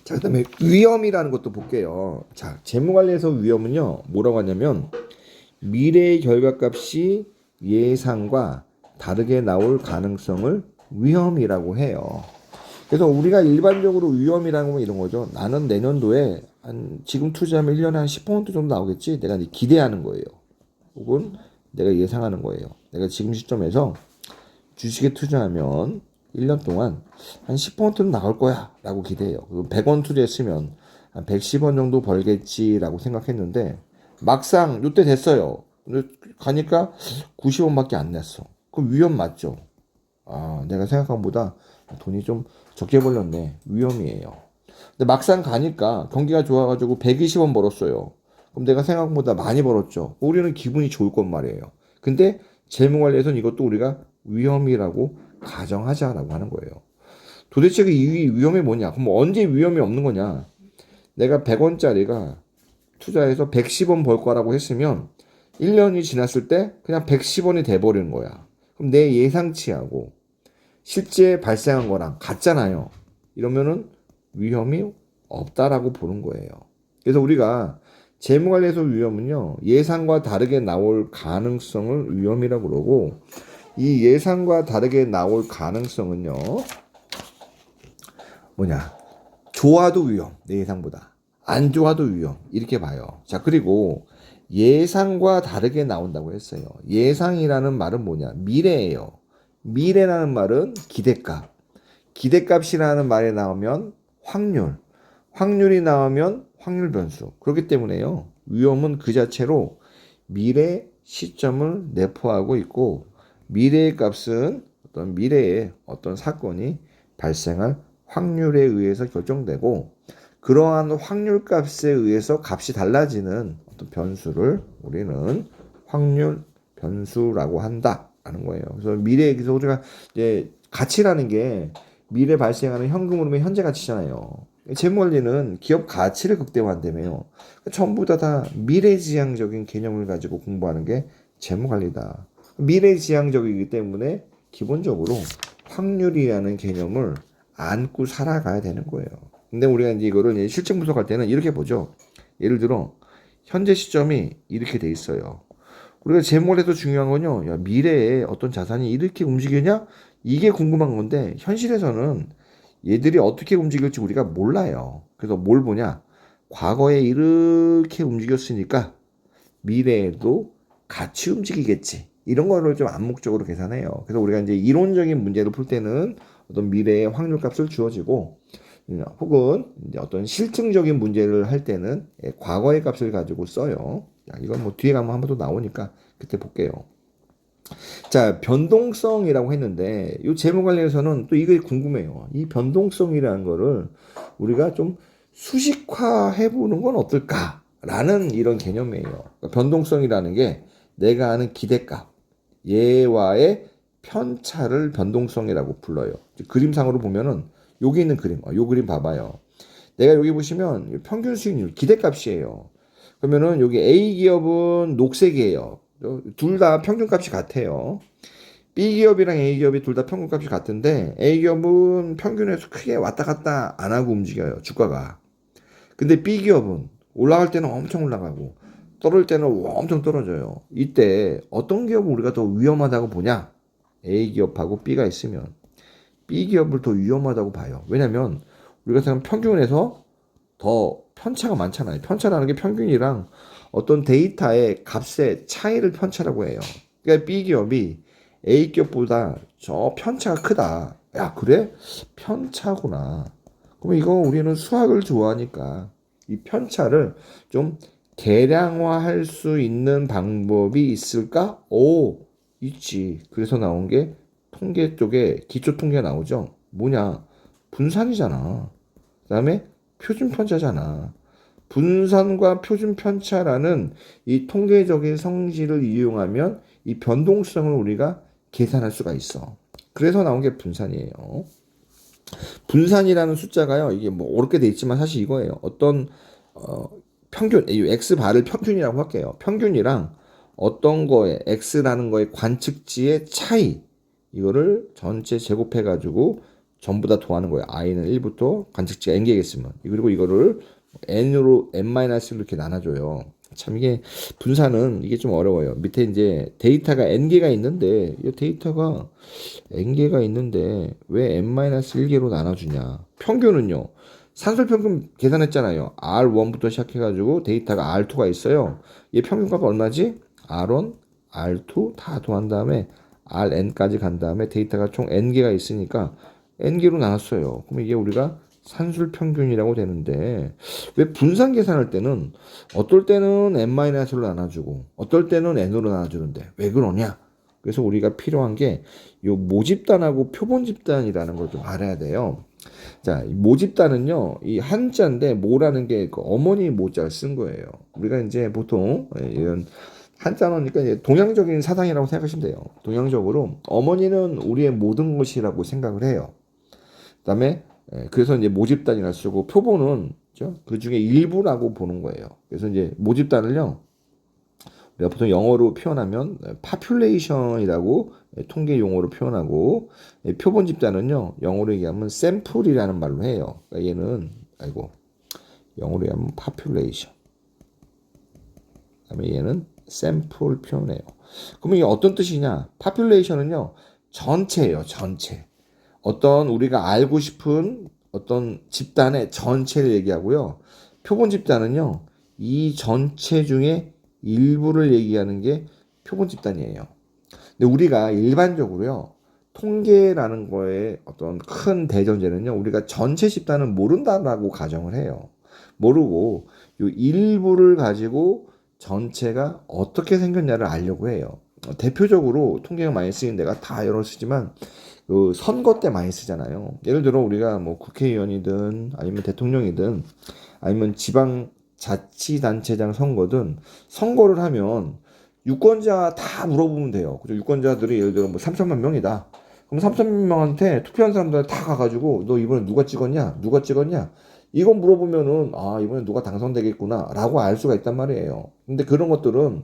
Speaker 1: 자, 그 다음에 위험이라는 것도 볼게요. 자, 재무관리에서 위험은요, 뭐라고 하냐면 미래의 결과값이 예상과 다르게 나올 가능성을 위험이라고 해요. 그래서 우리가 일반적으로 위험이라는 건 이런 거죠. 나는 내년도에 지금 투자하면 1년에 한 10% 정도 나오겠지. 내가 기대하는 거예요. 혹은 내가 예상하는 거예요. 내가 지금 시점에서 주식에 투자하면 1년 동안 한 10%는 나올 거야 라고 기대해요. 100원 투자했으면 한 110원 정도 벌겠지라고 생각했는데 막상 요때 됐어요. 근데 가니까 90원밖에 안 냈어. 그럼 위험 맞죠? 내가 생각한 것보다 돈이 좀 적게 벌렸네. 위험이에요. 근데 막상 가니까 경기가 좋아가지고 120원 벌었어요. 그럼 내가 생각보다 많이 벌었죠. 우리는 기분이 좋을 건 말이에요. 근데 재무관리에서는 이것도 우리가 위험이라고 가정하자라고 하는 거예요. 도대체 이 위험이 뭐냐? 그럼 언제 위험이 없는 거냐? 내가 100원짜리가 투자해서 110원 벌 거라고 했으면 1년이 지났을 때 그냥 110원이 돼버리는 거야. 그럼 내 예상치하고 실제 발생한 거랑 같잖아요. 이러면은 위험이 없다라고 보는 거예요. 그래서 우리가 재무관리에서 위험은요, 예상과 다르게 나올 가능성을 위험이라고 그러고, 이 예상과 다르게 나올 가능성은요, 뭐냐, 좋아도 위험, 내 예상보다. 안 좋아도 위험, 이렇게 봐요. 자, 그리고 예상과 다르게 나온다고 했어요. 예상이라는 말은 뭐냐, 미래예요. 미래라는 말은 기대값. 기대값이라는 말이 나오면 확률. 확률이 나오면 확률 변수. 그렇기 때문에요. 위험은 그 자체로 미래 시점을 내포하고 있고 미래의 값은 어떤 미래에 어떤 사건이 발생할 확률에 의해서 결정되고 그러한 확률 값에 의해서 값이 달라지는 어떤 변수를 우리는 확률 변수라고 한다라는 거예요. 그래서 미래에서 우리가 이제 가치라는 게 미래 발생하는 현금 흐름의 현재 가치잖아요. 재무관리는 기업 가치를 극대화한다며요. 전부 다 미래지향적인 개념을 가지고 공부하는 게 재무관리다. 미래지향적이기 때문에 기본적으로 확률이라는 개념을 안고 살아가야 되는 거예요. 근데 우리가 이제 이거를 이제 실증 분석할 때는 이렇게 보죠. 예를 들어 현재 시점이 이렇게 돼 있어요. 우리가 재무관리에서 중요한 건요. 야, 미래에 어떤 자산이 이렇게 움직이냐? 이게 궁금한 건데 현실에서는 얘들이 어떻게 움직일지 우리가 몰라요. 그래서 뭘 보냐? 과거에 이렇게 움직였으니까 미래에도 같이 움직이겠지. 이런 거를 좀 암묵적으로 계산해요. 그래서 우리가 이제 이론적인 문제를 풀 때는 어떤 미래의 확률값을 주어지고 혹은 이제 어떤 실증적인 문제를 할 때는 과거의 값을 가지고 써요. 이건 뭐 뒤에 가면 한 번 더 나오니까 그때 볼게요. 자, 변동성이라고 했는데 이 재무관리에서는 또 이게 궁금해요. 이 변동성이라는 거를 우리가 좀 수식화해 보는 건 어떨까라는 이런 개념이에요. 그러니까 변동성이라는 게 내가 아는 기대값, 얘와의 편차를 변동성이라고 불러요. 그림상으로 보면은 여기 있는 그림, 요 그림 봐봐요. 내가 여기 보시면 평균 수익률 기대값이에요. 그러면은 여기 A 기업은 녹색이에요. 둘 다 평균값이 같아요. B기업이랑 A기업이 둘 다 평균값이 같은데 A기업은 평균에서 크게 왔다 갔다 안 하고 움직여요. 주가가. 근데 B기업은 올라갈 때는 엄청 올라가고 떨어질 때는 엄청 떨어져요. 이때 어떤 기업을 우리가 더 위험하다고 보냐? A기업하고 B가 있으면 B기업을 더 위험하다고 봐요. 왜냐면 우리가 생각하면 평균에서 더 편차가 많잖아요. 편차라는 게 평균이랑 어떤 데이터의 값의 차이를 편차라고 해요. 그러니까 B기업이 A기업보다 저 편차가 크다. 야, 그래? 편차구나. 그럼 이거 우리는 수학을 좋아하니까 이 편차를 좀 계량화할 수 있는 방법이 있을까? 오, 있지. 그래서 나온 게 통계 쪽에 기초 통계가 나오죠. 뭐냐? 분산이잖아. 그다음에 표준 편차잖아. 분산과 표준 편차라는 이 통계적인 성질을 이용하면 이 변동성을 우리가 계산할 수가 있어. 그래서 나온 게 분산이에요. 분산이라는 숫자가요. 이게 뭐 어렵게 돼 있지만 사실 이거예요. 어떤 평균, 이 x바를 평균이라고 할게요. 평균이랑 어떤 거에 x라는 거의 관측지의 차이 이거를 전체 제곱해 가지고 전부 다 더하는 거예요. i는 1부터 관측지가 n개겠으면 그리고 이거를 n으로 n-1로 이렇게 나눠줘요. 참 이게 분산은 이게 좀 어려워요. 밑에 이제 데이터가 n개가 있는데 이 데이터가 n개가 있는데 왜 n-1개로 나눠주냐. 평균은요. 산술 평균 계산했잖아요. R1부터 시작해가지고 데이터가 R2가 있어요. 얘 평균값 얼마지? R1, R2 다 더한 다음에 RN까지 간 다음에 데이터가 총 n개가 있으니까 n개로 나눴어요. 그럼 이게 우리가 산술 평균이라고 되는데 왜 분산 계산할 때는 어떨 때는 n-로 나눠주고 어떨 때는 n으로 나눠주는데 왜 그러냐? 그래서 우리가 필요한 게 요 모집단하고 표본집단이라는 걸 좀 알아야 돼요. 자, 모집단은요, 이 한자인데 모라는 게 그 어머니 모자를 쓴 거예요. 우리가 이제 보통 이런 한자 넣으니까 이제 동양적인 사상이라고 생각하시면 돼요. 동양적으로 어머니는 우리의 모든 것이라고 생각을 해요. 그다음에 그래서 이제 모집단이라 쓰고 표본은 그 중에 일부라고 보는 거예요. 그래서 이제 모집단을요, 우리가 보통 영어로 표현하면 population이라고 통계 용어로 표현하고 표본 집단은요 영어로 얘기하면 sample이라는 말로 해요. 그러니까 얘는 영어로 얘기하면 population. 그다음에 얘는 sample 표현해요. 그러면 이게 어떤 뜻이냐? population은요 전체예요, 전체. 어떤 우리가 알고 싶은 어떤 집단의 전체를 얘기하고요. 표본 집단은요 이 전체 중에 일부를 얘기하는 게 표본 집단이에요. 근데 우리가 일반적으로요, 통계라는 거에 어떤 큰 대전제는요, 우리가 전체 집단은 모른다라고 가정을 해요. 모르고, 요 일부를 가지고 전체가 어떻게 생겼냐를 알려고 해요. 대표적으로 통계가 많이 쓰이는 데가 다 여러 쓰지만, 그 선거 때 많이 쓰잖아요. 예를 들어 우리가 뭐 국회의원이든 아니면 대통령이든 아니면 지방 자치단체장 선거든 선거를 하면 유권자 다 물어보면 돼요. 그죠? 유권자들이 예를 들어 뭐 3천만 명이다. 그럼 3천만 명한테 투표한 사람들 다 가가지고 너 이번에 누가 찍었냐? 누가 찍었냐? 이건 물어보면은 아 이번에 누가 당선되겠구나 라고 알 수가 있단 말이에요. 근데 그런 것들은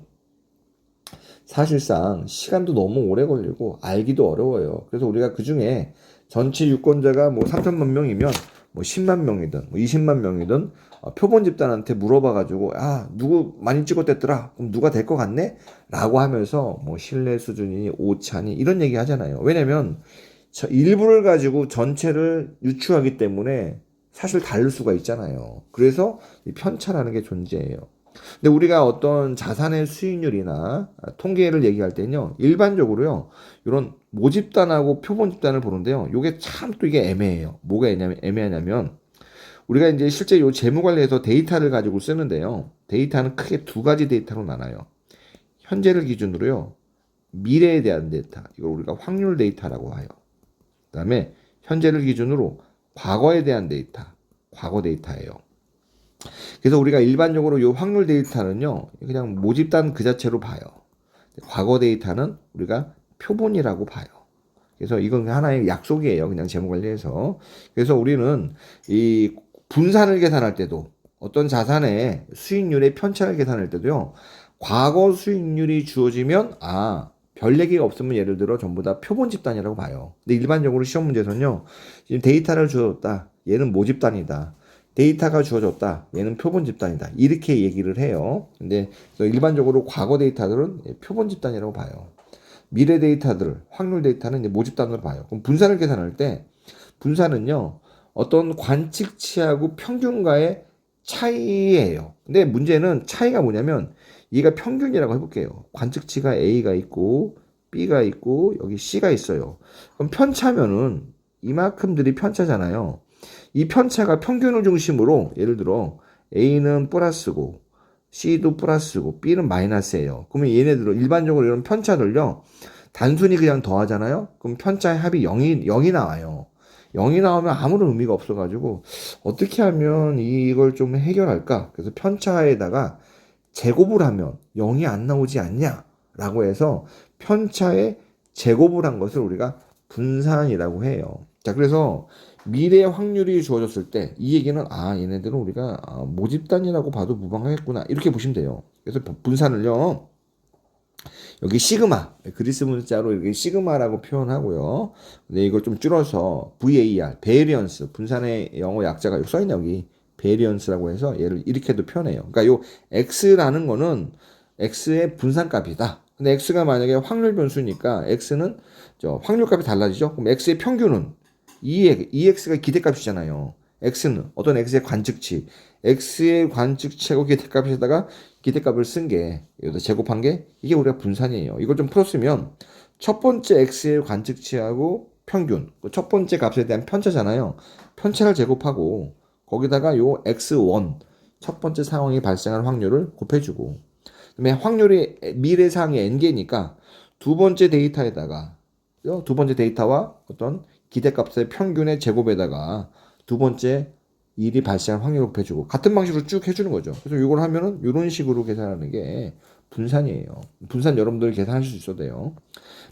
Speaker 1: 사실상 시간도 너무 오래 걸리고 알기도 어려워요. 그래서 우리가 그 중에 전체 유권자가 뭐 3천만 명이면 뭐 10만 명이든 뭐 20만 명이든 표본 집단한테 물어봐가지고 아 누구 많이 찍었댔더라 그럼 누가 될 것 같네? 라고 하면서 뭐 신뢰 수준이 오차니 이런 얘기 하잖아요. 왜냐면 일부를 가지고 전체를 유추하기 때문에 사실 다를 수가 있잖아요. 그래서 이 편차라는 게 존재해요. 근데 우리가 어떤 자산의 수익률이나 통계를 얘기할 때는요, 일반적으로요, 이런 모집단하고 표본집단을 보는데요, 요게 참 또 이게 애매해요. 뭐가 애매하냐면, 우리가 이제 실제 요 재무관리에서 데이터를 가지고 쓰는데요, 데이터는 크게 두 가지 데이터로 나눠요. 현재를 기준으로요, 미래에 대한 데이터, 이걸 우리가 확률 데이터라고 해요. 그 다음에 현재를 기준으로 과거에 대한 데이터, 과거 데이터예요. 그래서 우리가 일반적으로 이 확률 데이터는요, 그냥 모집단 그 자체로 봐요. 과거 데이터는 우리가 표본이라고 봐요. 그래서 이건 하나의 약속이에요. 그냥 재무관리에서. 그래서 우리는 이 분산을 계산할 때도 어떤 자산의 수익률의 편차를 계산할 때도요, 과거 수익률이 주어지면, 별 얘기가 없으면 예를 들어 전부 다 표본 집단이라고 봐요. 근데 일반적으로 시험 문제에서는요, 지금 데이터를 주어졌다. 얘는 모집단이다. 데이터가 주어졌다. 얘는 표본 집단이다. 이렇게 얘기를 해요. 근데 일반적으로 과거 데이터들은 표본 집단이라고 봐요. 미래 데이터들, 확률 데이터는 이제 모집단으로 봐요. 그럼 분산을 계산할 때 분산은요. 어떤 관측치하고 평균과의 차이예요. 근데 문제는 차이가 뭐냐면 얘가 평균이라고 해볼게요. 관측치가 A가 있고 B가 있고 여기 C가 있어요. 그럼 편차면은 이만큼들이 편차잖아요. 이 편차가 평균을 중심으로 예를 들어 A는 플러스고 C도 플러스고 B는 마이너스예요. 그러면 얘네들은 일반적으로 이런 편차들요. 단순히 그냥 더하잖아요. 그럼 편차의 합이 0이 나와요. 0이 나오면 아무런 의미가 없어가지고 어떻게 하면 이걸 좀 해결할까? 그래서 편차에다가 제곱을 하면 0이 안 나오지 않냐라고 해서 편차에 제곱을 한 것을 우리가 분산이라고 해요. 자, 그래서 미래의 확률이 주어졌을 때 이 얘기는 얘네들은 우리가 모집단이라고 봐도 무방하겠구나 이렇게 보시면 돼요. 그래서 분산을요 여기 시그마 그리스 문자로 이렇게 시그마라고 표현하고요. 근데 이걸 좀 줄여서 VAR 베리언스 분산의 영어 약자가 써있네 여기 베리언스라고 해서 얘를 이렇게도 표현해요. 그러니까 요 x라는 거는 x의 분산값이다. 근데 x가 만약에 확률 변수니까 x는 저 확률값이 달라지죠. 그럼 x의 평균은 2x가 기대값이잖아요. x는 어떤 x의 관측치, x의 관측치하고 기대값에다가 기대값을 쓴 게 여기다 제곱한 게 이게 우리가 분산이에요. 이걸 좀 풀었으면 첫 번째 x의 관측치하고 평균, 첫 번째 값에 대한 편차잖아요. 편차를 제곱하고 거기다가 요 x1 첫 번째 상황이 발생할 확률을 곱해주고 그다음에 확률이 미래상이 n개니까 두 번째 데이터에다가 두 번째 데이터와 어떤 기대값의 평균의 제곱에다가 두 번째 일이 발생할 확률을 곱해주고 같은 방식으로 쭉 해주는 거죠. 그래서 이걸 하면은 이런 식으로 계산하는 게 분산이에요. 분산 여러분들이 계산할 수 있어도 돼요.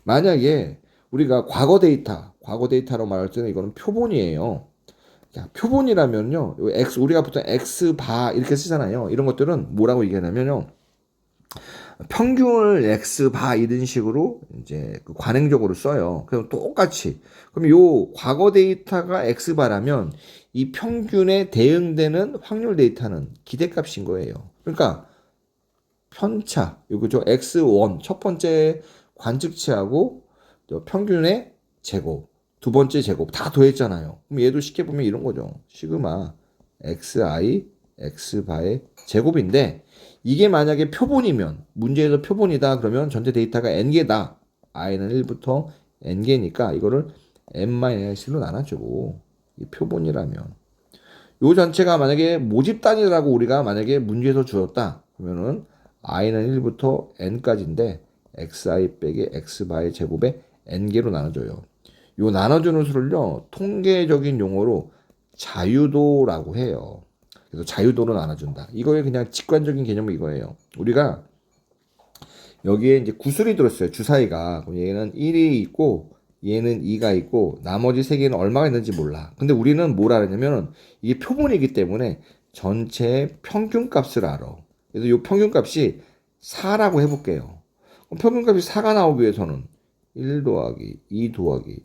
Speaker 1: 만약에 우리가 과거 데이터로 말할 때는 이거는 표본이에요. 자, 표본이라면요, x 우리가 보통 x 바 이렇게 쓰잖아요. 이런 것들은 뭐라고 얘기하냐면요, 평균을 x 바 이런 식으로 이제 그 관행적으로 써요. 그럼 똑같이 그럼 요 과거 데이터가 x 바라면 이 평균에 대응되는 확률 데이터는 기대값인 거예요. 그러니까 편차 요거죠. x1 첫 번째 관측치하고 평균의 제곱 두 번째 제곱 다 더했잖아요. 그럼 얘도 쉽게 보면 이런 거죠. 시그마 xi x바의 제곱인데 이게 만약에 표본이면 문제에서 표본이다 그러면 전체 데이터가 n개다. i는 1부터 n개니까 이거를 n-1로 나눠주고 이 표본이라면 요 전체가 만약에 모집 단위라고 우리가 만약에 문제에서 주었다 그러면은 i는 1부터 n까지인데 xi 빼기 x바의 제곱에 n개로 나눠줘요. 요 나눠주는 수를요 통계적인 용어로 자유도라고 해요. 그래서 자유도로 나눠준다. 이거의 그냥 직관적인 개념은 이거예요. 우리가 여기에 이제 구슬이 들었어요. 주사위가. 얘는 1이 있고 얘는 2가 있고 나머지 3개는 얼마가 있는지 몰라. 근데 우리는 뭘 알았냐면 이게 표본이기 때문에 전체의 평균값을 알아. 그래서 이 평균값이 4라고 해볼게요. 그럼 평균값이 4가 나오기 위해서는 1 더하기 2 더하기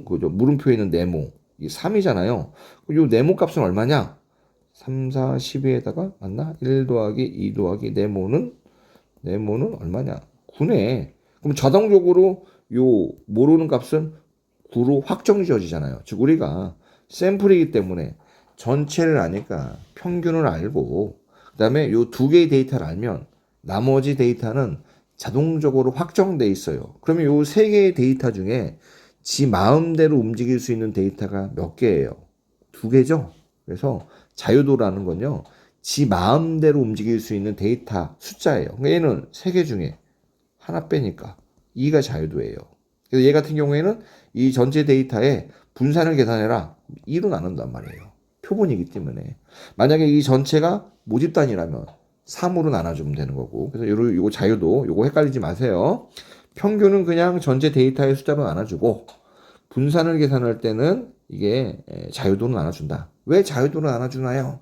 Speaker 1: 그죠 물음표에 있는 네모 이 3이잖아요. 요 네모 값은 얼마냐? 3, 4, 12에다가 맞나? 1 더하기 2 더하기 네모는 얼마냐? 9네. 그럼 자동적으로 요 모르는 값은 9로 확정 지어지잖아요. 즉 우리가 샘플이기 때문에 전체를 아니까 평균을 알고 그다음에 요 두 개의 데이터를 알면 나머지 데이터는 자동적으로 확정돼 있어요. 그러면 요 세 개의 데이터 중에 지 마음대로 움직일 수 있는 데이터가 몇 개예요? 두 개죠. 그래서 자유도라는 건요. 지 마음대로 움직일 수 있는 데이터 숫자예요. 그러니까 얘는 세 개 중에 하나 빼니까 2가 자유도예요. 그래서 얘 같은 경우에는 이 전체 데이터에 분산을 계산해라. 2로 나눈단 말이에요. 표본이기 때문에. 만약에 이 전체가 모집 단위라면 3으로 나눠주면 되는 거고. 그래서 요거 자유도, 요거 헷갈리지 마세요. 평균은 그냥 전체 데이터의 숫자로 나눠주고, 분산을 계산할 때는 이게 자유도로 나눠준다. 왜 자유도로 나눠주나요?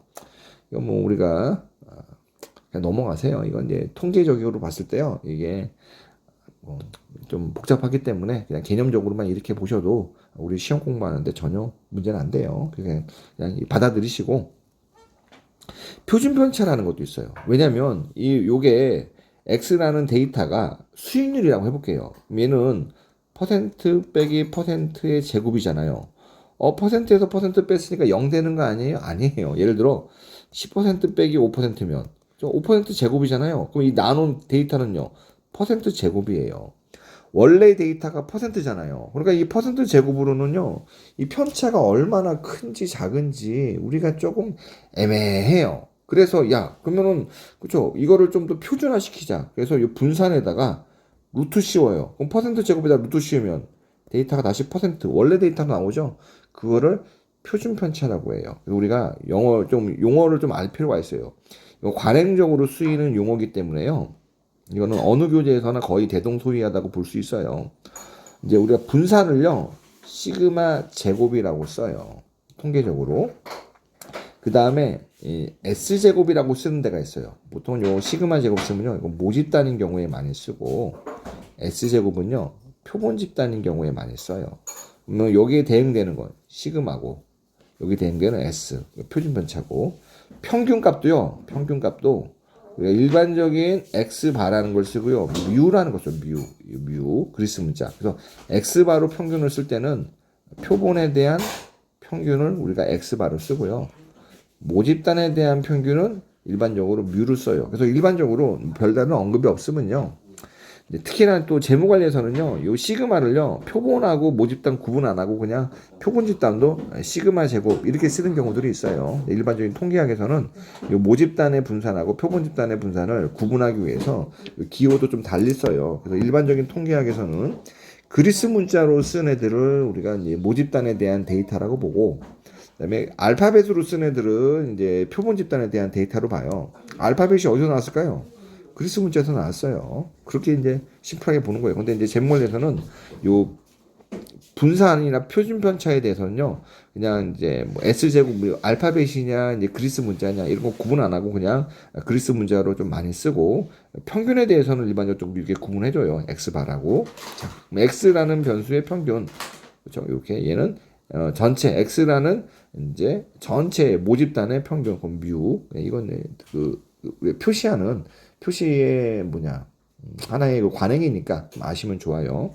Speaker 1: 이거 뭐 우리가 그냥 넘어가세요. 이건 이제 통계적으로 봤을 때요. 이게 좀 복잡하기 때문에 그냥 개념적으로만 이렇게 보셔도 우리 시험 공부하는데 전혀 문제는 안 돼요. 그냥 받아들이시고 표준 편차라는 것도 있어요. 왜냐면 요게 x라는 데이터가 수익률이라고 해볼게요. 얘는 퍼센트 빼기 퍼센트의 제곱이잖아요. 퍼센트에서 퍼센트 뺐으니까 0 되는 거 아니에요? 아니에요. 예를 들어 10% 빼기 5%면 5% 제곱이잖아요. 그럼 이 나눈 데이터는요. 퍼센트 제곱이에요. 원래 데이터가 퍼센트잖아요. 그러니까 이 퍼센트 제곱으로는요. 이 편차가 얼마나 큰지 작은지 우리가 조금 애매해요. 그래서 그러면은 그쵸 이거를 좀 더 표준화 시키자. 그래서 이 분산에다가 루트 씌워요. 그럼 퍼센트 제곱에다 루트 씌우면 데이터가 다시 퍼센트 원래 데이터가 나오죠. 그거를 표준 편차라고 해요. 우리가 용어를 좀 알 필요가 있어요. 이거 관행적으로 쓰이는 용어이기 때문에요. 이거는 어느 교재에서나 거의 대동소이하다고 볼 수 있어요. 이제 우리가 분산을요, 시그마 제곱이라고 써요. 통계적으로. 그 다음에 S제곱이라고 쓰는 데가 있어요. 보통 요 시그마 제곱 쓰면요, 이거 모집 단인 경우에 많이 쓰고, S제곱은요, 표본 집단인 경우에 많이 써요. 그러면 여기에 대응되는 건 시그마고, 여기 대응되는 S, 표준 편차고, 평균값도 우리가 일반적인 x바라는 걸 쓰고요. 뮤라는 거죠. 뮤. 그리스 문자. 그래서 x바로 평균을 쓸 때는 표본에 대한 평균을 우리가 x바로 쓰고요. 모집단에 대한 평균은 일반적으로 뮤를 써요. 그래서 일반적으로 별다른 언급이 없으면요. 특히나 또 재무관리에서는요, 요 시그마를요, 표본하고 모집단 구분 안 하고 그냥 표본 집단도 시그마 제곱 이렇게 쓰는 경우들이 있어요. 일반적인 통계학에서는 요 모집단의 분산하고 표본 집단의 분산을 구분하기 위해서 기호도 좀 달리 써요. 그래서 일반적인 통계학에서는 그리스 문자로 쓴 애들을 우리가 이제 모집단에 대한 데이터라고 보고, 그다음에 알파벳으로 쓴 애들은 이제 표본 집단에 대한 데이터로 봐요. 알파벳이 어디서 나왔을까요? 그리스 문자에서 나왔어요. 그렇게 이제 심플하게 보는 거예요. 근데 이제 잼mol에서는 요 분산이나 표준 편차에 대해서는요, 그냥 이제 뭐 S제곱, 뭐 알파벳이냐, 이제 그리스 문자냐, 이런 거 구분 안 하고 그냥 그리스 문자로 좀 많이 쓰고, 평균에 대해서는 일반적으로 좀 이렇게 구분해줘요. X바라고. 자, X라는 변수의 평균. 그렇죠. 이렇게 얘는 전체, X라는 이제 전체 모집단의 평균, 그럼 뮤. 이건 표시하는 표시의 하나의 관행이니까 좀 아시면 좋아요.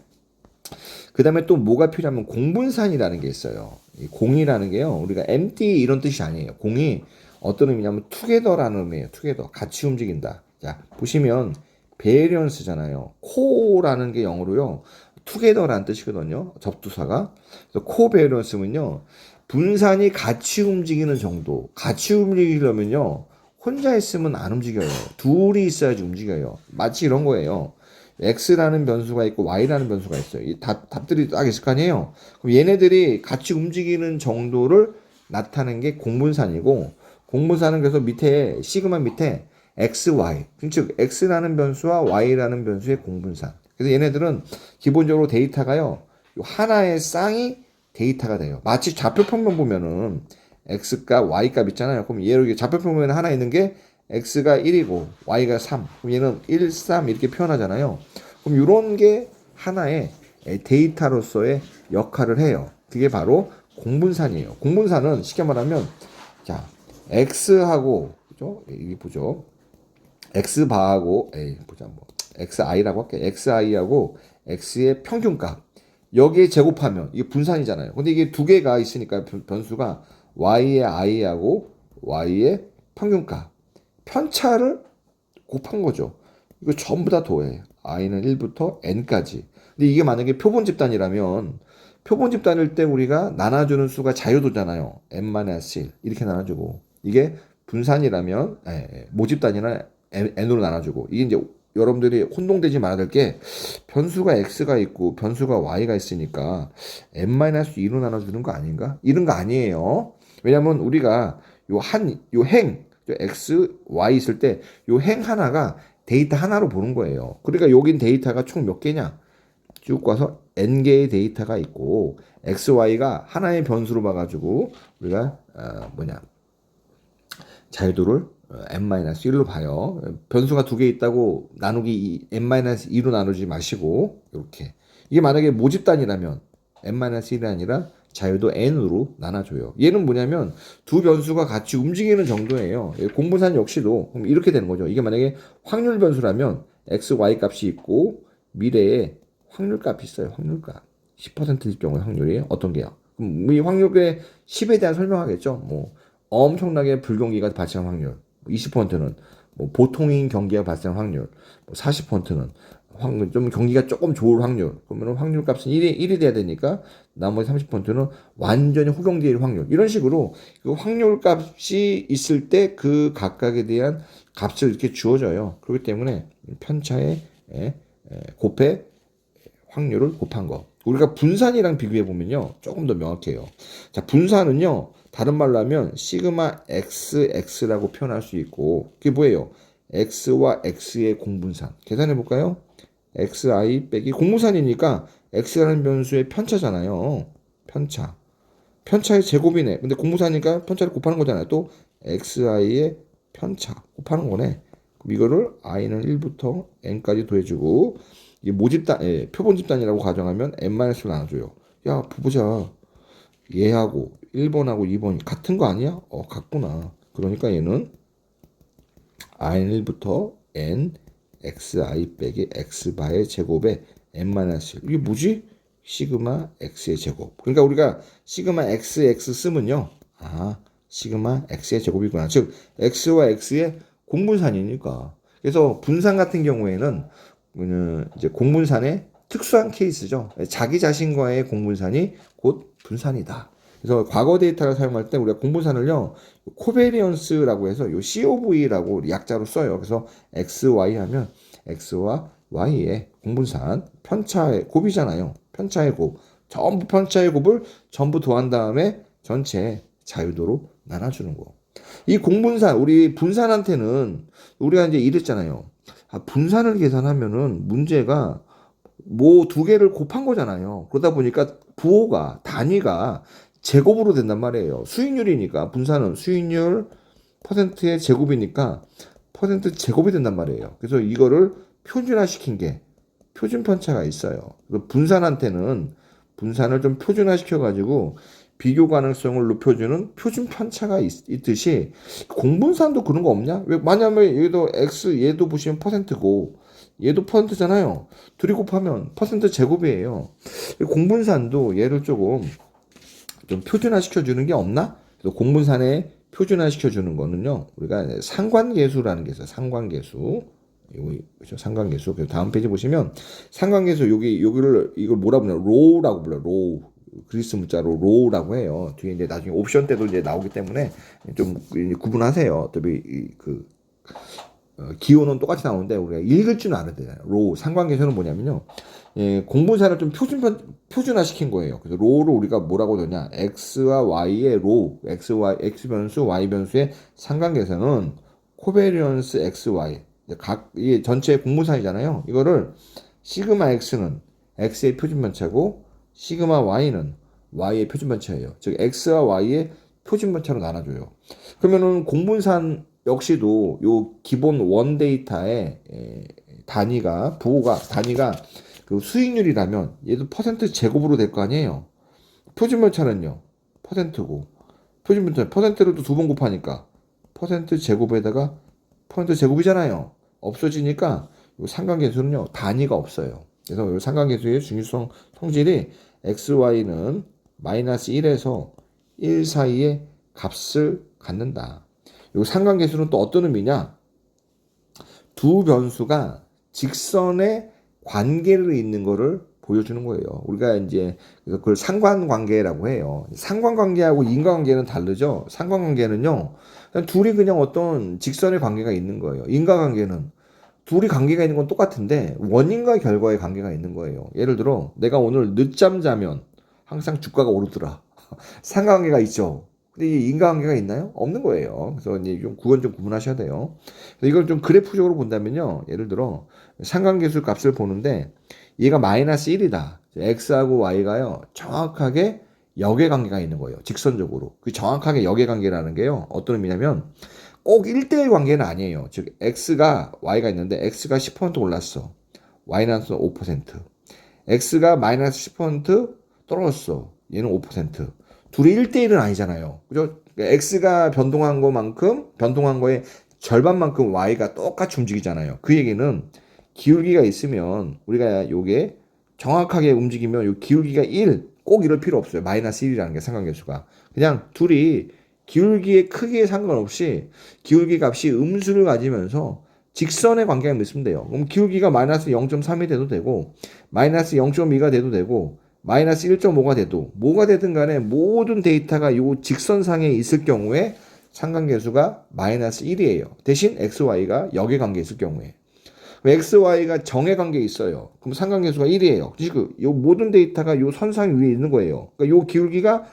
Speaker 1: 그 다음에 또 뭐가 필요하면 공분산이라는 게 있어요. 이 공이라는 게요, 우리가 empty 이런 뜻이 아니에요. 공이 어떤 의미냐면 together라는 의미예요. together. 같이 움직인다. 자, 보시면 베리언스잖아요. 코라는 게 영어로요, together라는 뜻이거든요. 접두사가. 그래서 코베리언스면요, 분산이 같이 움직이는 정도. 같이 움직이려면요, 혼자 있으면 안 움직여요. 둘이 있어야지 움직여요. 마치 이런 거예요. X라는 변수가 있고 Y라는 변수가 있어요. 이 답들이 딱 있을 거 아니에요. 그럼 얘네들이 같이 움직이는 정도를 나타내는 게 공분산이고, 공분산은 그래서 밑에 시그마 밑에 X, Y, 즉 X라는 변수와 Y라는 변수의 공분산. 그래서 얘네들은 기본적으로 데이터가요, 하나의 쌍이 데이터가 돼요. 마치 좌표평면 보면은 x값, y값 있잖아요. 그럼 얘로 좌표평면에 하나 있는 게 x가 1이고 y가 3. 그럼 얘는 1, 3 이렇게 표현하잖아요. 그럼 이런 게 하나의 데이터로서의 역할을 해요. 그게 바로 공분산이에요. 공분산은 쉽게 말하면, 자, x하고, 그죠? 여기 보죠. x바하고, 보자, xi라고 할게요. xi하고 x의 평균값. 여기에 제곱하면 이게 분산이잖아요. 근데 이게 두 개가 있으니까 변수가 y의 i하고 y의 평균값, 편차를 곱한 거죠. 이거 전부 다 더해. i는 1부터 n까지. 근데 이게 만약에 표본 집단이라면, 표본 집단일 때 우리가 나눠주는 수가 자유도잖아요. n-1 이렇게 나눠주고, 이게 분산이라면 모집단이나 n으로 나눠주고, 이게 이제 여러분들이 혼동되지 말아야 될 게, 변수가 x가 있고 변수가 y가 있으니까 n-2로 나눠주는 거 아닌가? 이런 거 아니에요. 왜냐면 우리가 요 행, x, y 있을 때 요 행 하나가 데이터 하나로 보는 거예요. 그러니까 여긴 데이터가 총 몇 개냐? 쭉 가서 n개의 데이터가 있고, x, y가 하나의 변수로 봐가지고 우리가 자유도를 n-1로 봐요. 변수가 두 개 있다고 나누기 n-2로 나누지 마시고, 이렇게. 이게 만약에 모집단이라면 n-1이 아니라 자유도 n으로 나눠줘요. 얘는 뭐냐면 두 변수가 같이 움직이는 정도예요. 공분산 역시도 그럼 이렇게 되는 거죠. 이게 만약에 확률 변수라면 x, y 값이 있고 미래에 확률 값이 있어요. 확률값. 10%일 경우의 확률이 어떤 게요? 그럼 이 확률의 10에 대한 설명하겠죠. 엄청나게 불경기가 발생할 확률. 20%는 보통인 경기가 발생할 확률. 40%는 좀 경기가 조금 좋을 확률. 그러면 확률 값은 1이 돼야 되니까 나머지 30%는 완전히 호경될 확률. 이런 식으로 그 확률 값이 있을 때 그 각각에 대한 값을 이렇게 주어져요. 그렇기 때문에 편차에 곱해 확률을 곱한 거. 우리가 분산이랑 비교해 보면요, 조금 더 명확해요. 자, 분산은요, 다른 말로 하면 시그마 xx라고 표현할 수 있고, 그게 뭐예요? x와 x의 공분산. 계산해 볼까요? xi 빼기 공분산이니까 x라는 변수의 편차잖아요. 편차. 편차의 제곱이네. 근데 공분산이니까 편차를 곱하는 거잖아요. 또 xi의 편차 곱하는 거네. 그럼 이거를 i는 1부터 n까지 더해주고, 이게 모집단, 표본 집단이라고 가정하면 n-를 나눠줘요. 야, 보자. 얘하고 1번하고 2번이 같은 거 아니야? 같구나. 그러니까 얘는 R1부터 N xi 빼기 x바의 제곱에 n-1 이게 뭐지? 시그마 x의 제곱. 그러니까 우리가 시그마 xx 쓰면요. 아, 시그마 x의 제곱이구나. 즉 x와 x의 공분산이니까. 그래서 분산 같은 경우에는 이제 공분산의 특수한 케이스죠. 자기 자신과의 공분산이 곧 분산이다. 그래서 과거 데이터를 사용할 때 우리가 공분산을요, 코베리언스라고 해서 요 COV라고 약자로 써요. 그래서 XY 하면 X와 Y의 공분산, 편차의 곱이잖아요. 편차의 곱. 전부 편차의 곱을 전부 더한 다음에 전체 자유도로 나눠주는 거. 이 공분산, 우리 분산한테는 우리가 이제 이랬잖아요. 분산을 계산하면은 문제가 뭐 두 개를 곱한 거잖아요. 그러다 보니까 부호가, 단위가 제곱으로 된단 말이에요. 수익률이니까 분산은 수익률 퍼센트의 제곱이니까 퍼센트 제곱이 된단 말이에요. 그래서 이거를 표준화시킨 게 표준 편차가 있어요. 분산한테는 분산을 좀 표준화시켜 가지고 비교 가능성을 높여주는 표준 편차가 있듯이 공분산도 그런 거 없냐? 왜 만약에 얘도 x 얘도 보시면 퍼센트고 얘도 퍼센트잖아요. 둘이 곱하면 퍼센트 제곱이에요. 공분산도 얘를 조금 좀 표준화시켜 주는 게 없나? 그래서 공분산에 표준화시켜 주는 거는요. 우리가 상관계수라는 게 있어요. 상관계수. 그렇죠? 상관계수. 그래서 다음 페이지 보시면 상관계수 여기를 이걸 뭐라 부르냐? 로우라고 불러요. 로우. 그리스 문자로 로우라고 해요. 뒤에 이제 나중에 옵션 때도 이제 나오기 때문에 좀 구분하세요. 어차피 기호는 똑같이 나오는데 우리가 읽을 줄은 알아야 되잖아요. 로우 상관계수는 뭐냐면요. 공분산을 좀 표준화시킨 거예요. 그래서 로우를 우리가 뭐라고 하냐? x와 y의 로우, x 변수, y 변수의 상관계수는 코베리언스 xy 이게 전체 공분산이잖아요. 이거를 시그마 x는 x의 표준편차고 시그마 y는 y의 표준편차예요. 즉 x와 y의 표준편차로 나눠줘요. 그러면은 공분산 역시도 요 기본 원 데이터의 단위가 그 수익률이라면 얘도 퍼센트 제곱으로 될 거 아니에요. 표준편차는요 퍼센트고 표준편차 퍼센트를 또 두 번 곱하니까 퍼센트 제곱에다가 퍼센트 제곱이잖아요. 없어지니까 요 상관계수는요 단위가 없어요. 그래서 요 상관계수의 중요성 성질이 xy는 마이너스 1에서 1 사이의 값을 갖는다. 요 상관계수는 또 어떤 의미냐? 두 변수가 직선의 관계를 잇는 거를 보여주는 거예요. 우리가 이제 그래서 그걸 상관관계라고 해요. 상관관계하고 인과관계는 다르죠. 상관관계는요, 둘이 그냥 어떤 직선의 관계가 있는 거예요. 인과관계는 둘이 관계가 있는 건 똑같은데 원인과 결과의 관계가 있는 거예요. 예를 들어 내가 오늘 늦잠 자면 항상 주가가 오르더라. 상관관계가 있죠. 근데 이 인과관계가 있나요? 없는 거예요. 그래서 이제 그건 좀 구분하셔야 돼요. 이걸 좀 그래프적으로 본다면요. 예를 들어 상관계수 값을 보는데 얘가 마이너스 1이다. x하고 y가요. 정확하게 역의 관계가 있는 거예요. 직선적으로. 그 정확하게 역의 관계라는 게요. 어떤 의미냐면 꼭 1대1 관계는 아니에요. 즉 x가 y가 있는데 x가 10% 올랐어. y는 5%. x가 마이너스 10% 떨어졌어. 얘는 5%. 둘이 1대1은 아니잖아요. 그죠? x가 변동한 거만큼 변동한 거에 절반만큼 y가 똑같이 움직이잖아요. 그 얘기는 기울기가 있으면 우리가 요게 정확하게 움직이면 요 기울기가 1, 꼭 이럴 필요 없어요. 마이너스 1이라는 게 상관계수가. 그냥 둘이 기울기의 크기에 상관없이 기울기 값이 음수를 가지면서 직선의 관계가 있으면 돼요. 그럼 기울기가 마이너스 0.3이 돼도 되고 마이너스 0.2가 돼도 되고 마이너스 1.5가 돼도 뭐가 되든 간에 모든 데이터가 요 직선상에 있을 경우에 상관계수가 마이너스 1이에요. 대신 xy가 역의 관계에 있을 경우에. xy가 정의 관계에 있어요. 그럼 상관계수가 1이에요. 지금 요 모든 데이터가 요 선상 위에 있는 거예요. 그러니까 요 기울기가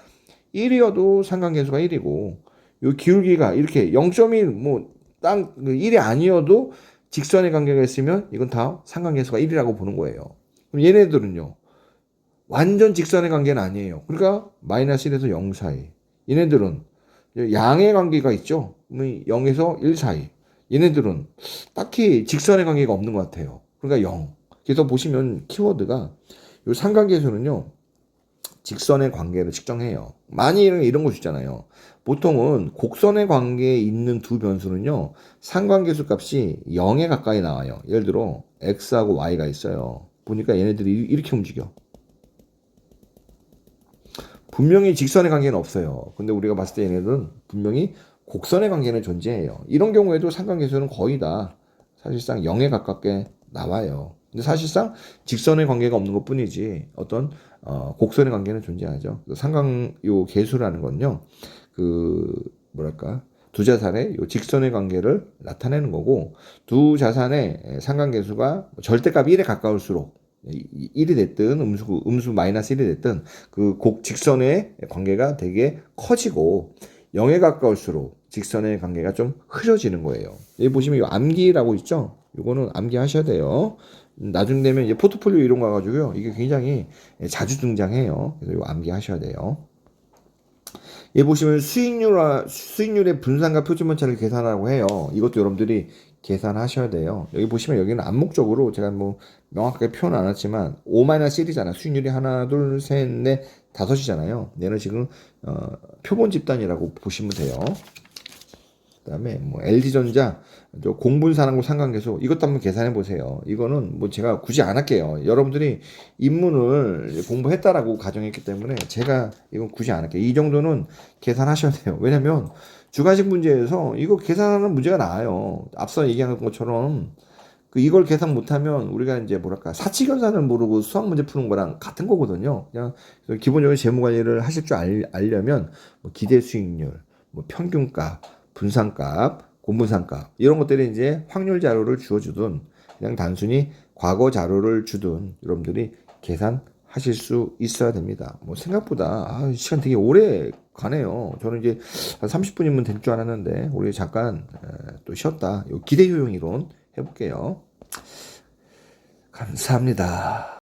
Speaker 1: 1이어도 상관계수가 1이고 요 기울기가 이렇게 0.1 뭐 땅 1이 아니어도 직선의 관계가 있으면 이건 다 상관계수가 1이라고 보는 거예요. 그럼 얘네들은요. 완전 직선의 관계는 아니에요. 그러니까 마이너스 1에서 0 사이. 얘네들은 양의 관계가 있죠. 0에서 1 사이. 얘네들은 딱히 직선의 관계가 없는 것 같아요. 그러니까 0. 그래서 보시면 키워드가 요 상관계수는요. 직선의 관계를 측정해요. 많이 이런 거 있잖아요. 보통은 곡선의 관계에 있는 두 변수는요, 상관계수 값이 0에 가까이 나와요. 예를 들어 x하고 y가 있어요. 보니까 얘네들이 이렇게 움직여. 분명히 직선의 관계는 없어요. 근데 우리가 봤을 때 얘네들은 분명히 곡선의 관계는 존재해요. 이런 경우에도 상관계수는 거의 다 사실상 0에 가깝게 나와요. 근데 사실상 직선의 관계가 없는 것 뿐이지 어떤 곡선의 관계는 존재하죠. 요 계수라는 건요. 그 뭐랄까 두 자산의 요 직선의 관계를 나타내는 거고, 두 자산의 상관계수가 절대값 1에 가까울수록 1이 됐든 음수 마이너스 1이 됐든 그 직선의 관계가 되게 커지고, 0에 가까울수록 직선의 관계가 좀 흐려지는 거예요. 여기 보시면 이 암기라고 있죠? 요거는 암기하셔야 돼요. 나중 되면 이제 포트폴리오 이런 거 가지고요. 이게 굉장히 자주 등장해요. 그래서 이거 암기하셔야 돼요. 여기 보시면 수익률의 분산과 표준번차를 계산하라고 해요. 이것도 여러분들이 계산하셔야 돼요. 여기 보시면 여기는 암묵적으로 제가 뭐 명확하게 표현 안 했지만 5-1이잖아. 수익률이 하나, 둘, 셋, 넷, 다섯이잖아요. 얘는 지금 표본 집단이라고 보시면 돼요. 그다음에 뭐 LG전자 공분산하고 상관계수 이것도 한번 계산해 보세요. 이거는 뭐 제가 굳이 안 할게요. 여러분들이 인문을 공부했다라고 가정했기 때문에 제가 이건 굳이 안 할게요. 이 정도는 계산하셔야 돼요. 왜냐면 주관식 문제에서 이거 계산하는 문제가 나와요. 앞서 얘기한 것처럼 이걸 계산 못하면 우리가 이제 뭐랄까 사칙연산을 모르고 수학 문제 푸는 거랑 같은 거거든요. 그냥 기본적으로 재무 관리를 하실 줄 알려면 뭐 기대 수익률, 뭐 평균값, 분산값, 공분산값 이런 것들이 이제 확률 자료를 주어주든 그냥 단순히 과거 자료를 주든 여러분들이 계산하실 수 있어야 됩니다. 뭐 생각보다 시간 되게 오래 가네요. 저는 이제 한 30분이면 될 줄 알았는데 우리 잠깐 또 쉬었다. 기대 효용 이론 해볼게요. 감사합니다.